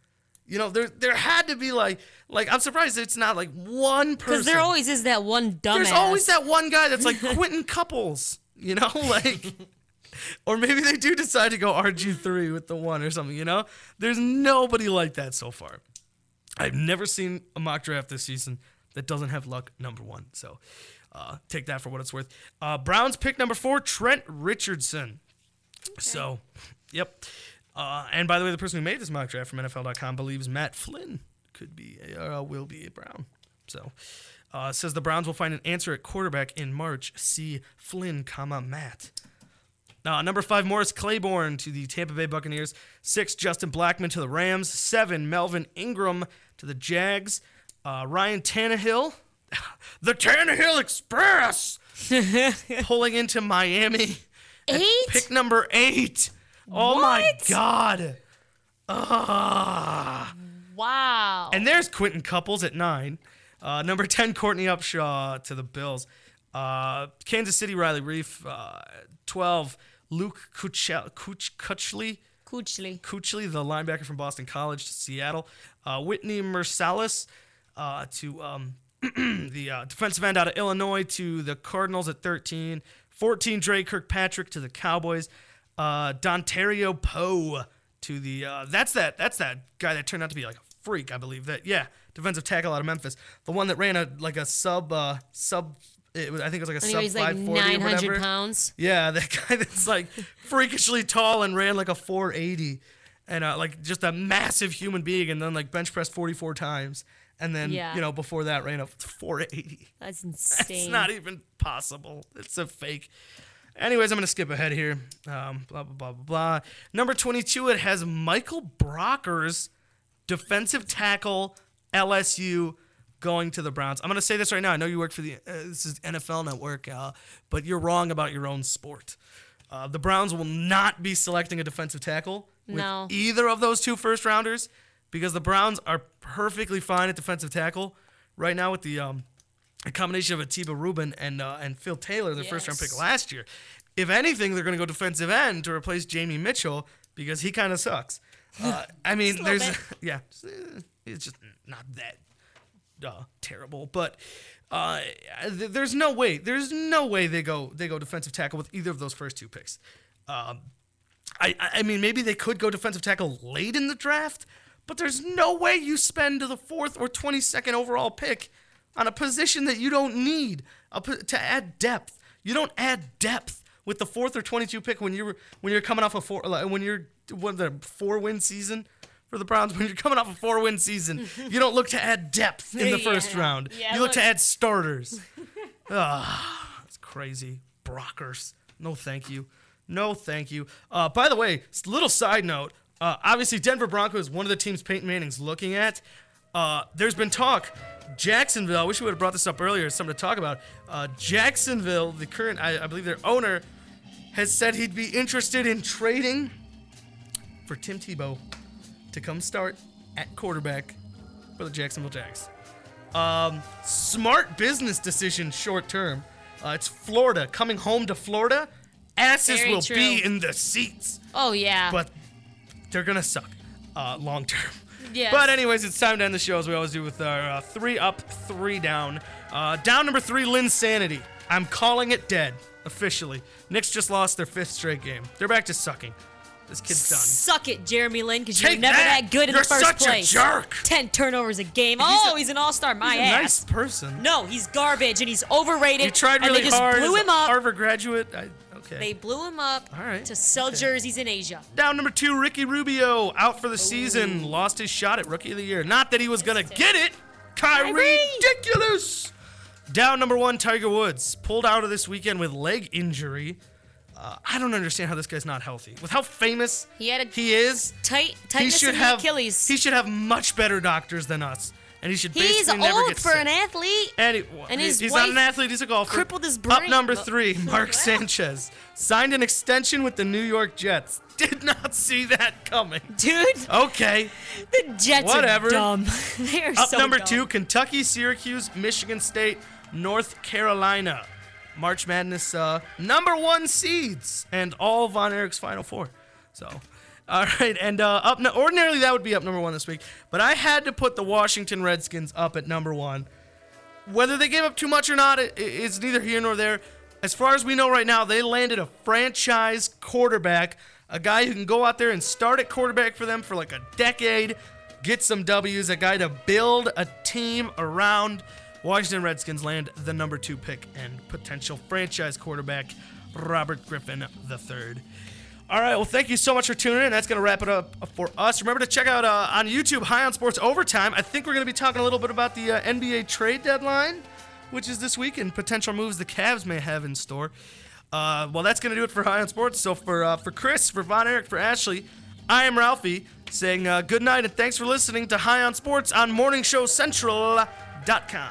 You know, there had to be like I'm surprised it's not like one person. Because there always is that one dumbass. There's always that one guy that's like Quentin Couples, you know, like, or maybe they do decide to go RG3 with the 1 or something, you know. There's nobody like that so far. I've never seen a mock draft this season that doesn't have Luck number 1. So take that for what it's worth. Browns pick number 4, Trent Richardson. Okay. So, yep. And by the way, the person who made this mock draft from NFL.com believes Matt Flynn will be a Brown. So, says the Browns will find an answer at quarterback in March. See Flynn, Matt. Number 5, Morris Claiborne to the Tampa Bay Buccaneers. 6, Justin Blackmon to the Rams. 7, Melvin Ingram to the Jags. Ryan Tannehill, the Tannehill Express, pulling into Miami. 8? Pick number 8. Oh, my God. Wow. And there's Quentin Couples at 9. Number 10, Courtney Upshaw to the Bills. Kansas City, Riley Reif. 12, Luke Kuechly, the linebacker from Boston College to Seattle. Whitney Marsalis to the defensive end out of Illinois to the Cardinals at 13. 14, Dre Kirkpatrick to the Cowboys. Dontario Poe to the that's that guy that turned out to be like a freak, I believe. Defensive tackle out of Memphis. The one that ran I think it was like a sub 540 like 900 or whatever. pounds. Yeah, that guy that's like freakishly tall and ran like a 480 and like just a massive human being, and then like bench pressed 44 times. And then, before that, ran a 480. That's insane. That's not even possible. It's a fake. Anyways, I'm going to skip ahead here. Blah, blah, blah, blah, blah. Number 22, it has Michael Brockers, defensive tackle, LSU, going to the Browns. I'm going to say this right now. I know you work for this is NFL Network, but you're wrong about your own sport. The Browns will not be selecting a defensive tackle with either of those 2 first-rounders, because the Browns are perfectly fine at defensive tackle right now with the a combination of Atiba Rubin and Phil Taylor, their first-round pick last year. If anything, they're going to go defensive end to replace Jamie Mitchell because he kind of sucks. I mean, it's just not that terrible. But there's no way they go defensive tackle with either of those first 2 picks. I mean, maybe they could go defensive tackle late in the draft, but there's no way you spend the 4th or 22nd overall pick on a position that you don't need to add depth. You don't add depth with the 4th or 22 pick when you're coming off a 4-win season for the Browns. When you're coming off a 4-win season, you don't look to add depth in the first round. You look to add starters. That's crazy. Brockers. No, thank you. No, thank you. By the way, little side note. Obviously, Denver Broncos is one of the teams Peyton Manning's looking at. There's been talk. Jacksonville, I wish we would have brought this up earlier, something to talk about. Jacksonville, the current, I believe their owner, has said he'd be interested in trading for Tim Tebow to come start at quarterback for the Jacksonville Jags. Smart business decision short term. It's Florida. Coming home to Florida, asses Very will true. be in the seats. Oh, yeah. But they're going to suck long term. Yes. But anyways, it's time to end the show as we always do with our 3 up, 3 down. Down number 3, Linsanity. I'm calling it dead, officially. Knicks just lost their 5th straight game. They're back to sucking. This kid's done. Suck it, Jeremy Lin, because you're Take never that. that good in You're the first such a place. jerk. 10 turnovers a game. He's an all-star, my He's a ass. nice person. No, he's garbage, and he's overrated. You tried really and they just hard. blew as him a up. Harvard graduate. Okay. They blew him up All right. to sell jerseys in Asia. Down number 2, Ricky Rubio, out for the season. Lost his shot at Rookie of the Year. Not that he was going to get it. Kyrie, ridiculous. Down number 1, Tiger Woods. Pulled out of this weekend with leg injury. I don't understand how this guy's not healthy. With how famous he is, tightness in the Achilles. He should have much better doctors than us. And he should He's basically never old get for sick. an athlete. And his he's wife not an athlete, he's a golfer. crippled his brain. Up number 3, Mark Sanchez. Signed an extension with the New York Jets. Did not see that coming. Dude. Okay. The Jets Whatever. are dumb. They are Up so number dumb. 2, Kentucky, Syracuse, Michigan State, North Carolina. March Madness number 1 seeds and all Von Erich's Final Four. So, all right, and ordinarily that would be up number 1 this week, but I had to put the Washington Redskins up at number 1. Whether they gave up too much or not, it's neither here nor there. As far as we know right now, they landed a franchise quarterback, a guy who can go out there and start at quarterback for them for like a decade, get some W's, a guy to build a team around. Washington Redskins land the number 2 pick and potential franchise quarterback, Robert Griffin III. All right, well, thank you so much for tuning in. That's going to wrap it up for us. Remember to check out on YouTube, High on Sports Overtime. I think we're going to be talking a little bit about the NBA trade deadline, which is this week, and potential moves the Cavs may have in store. Well, that's going to do it for High on Sports. So for Chris, for Von Erich, for Ashley, I am Ralphie saying good night and thanks for listening to High on Sports on MorningshowCentral.com.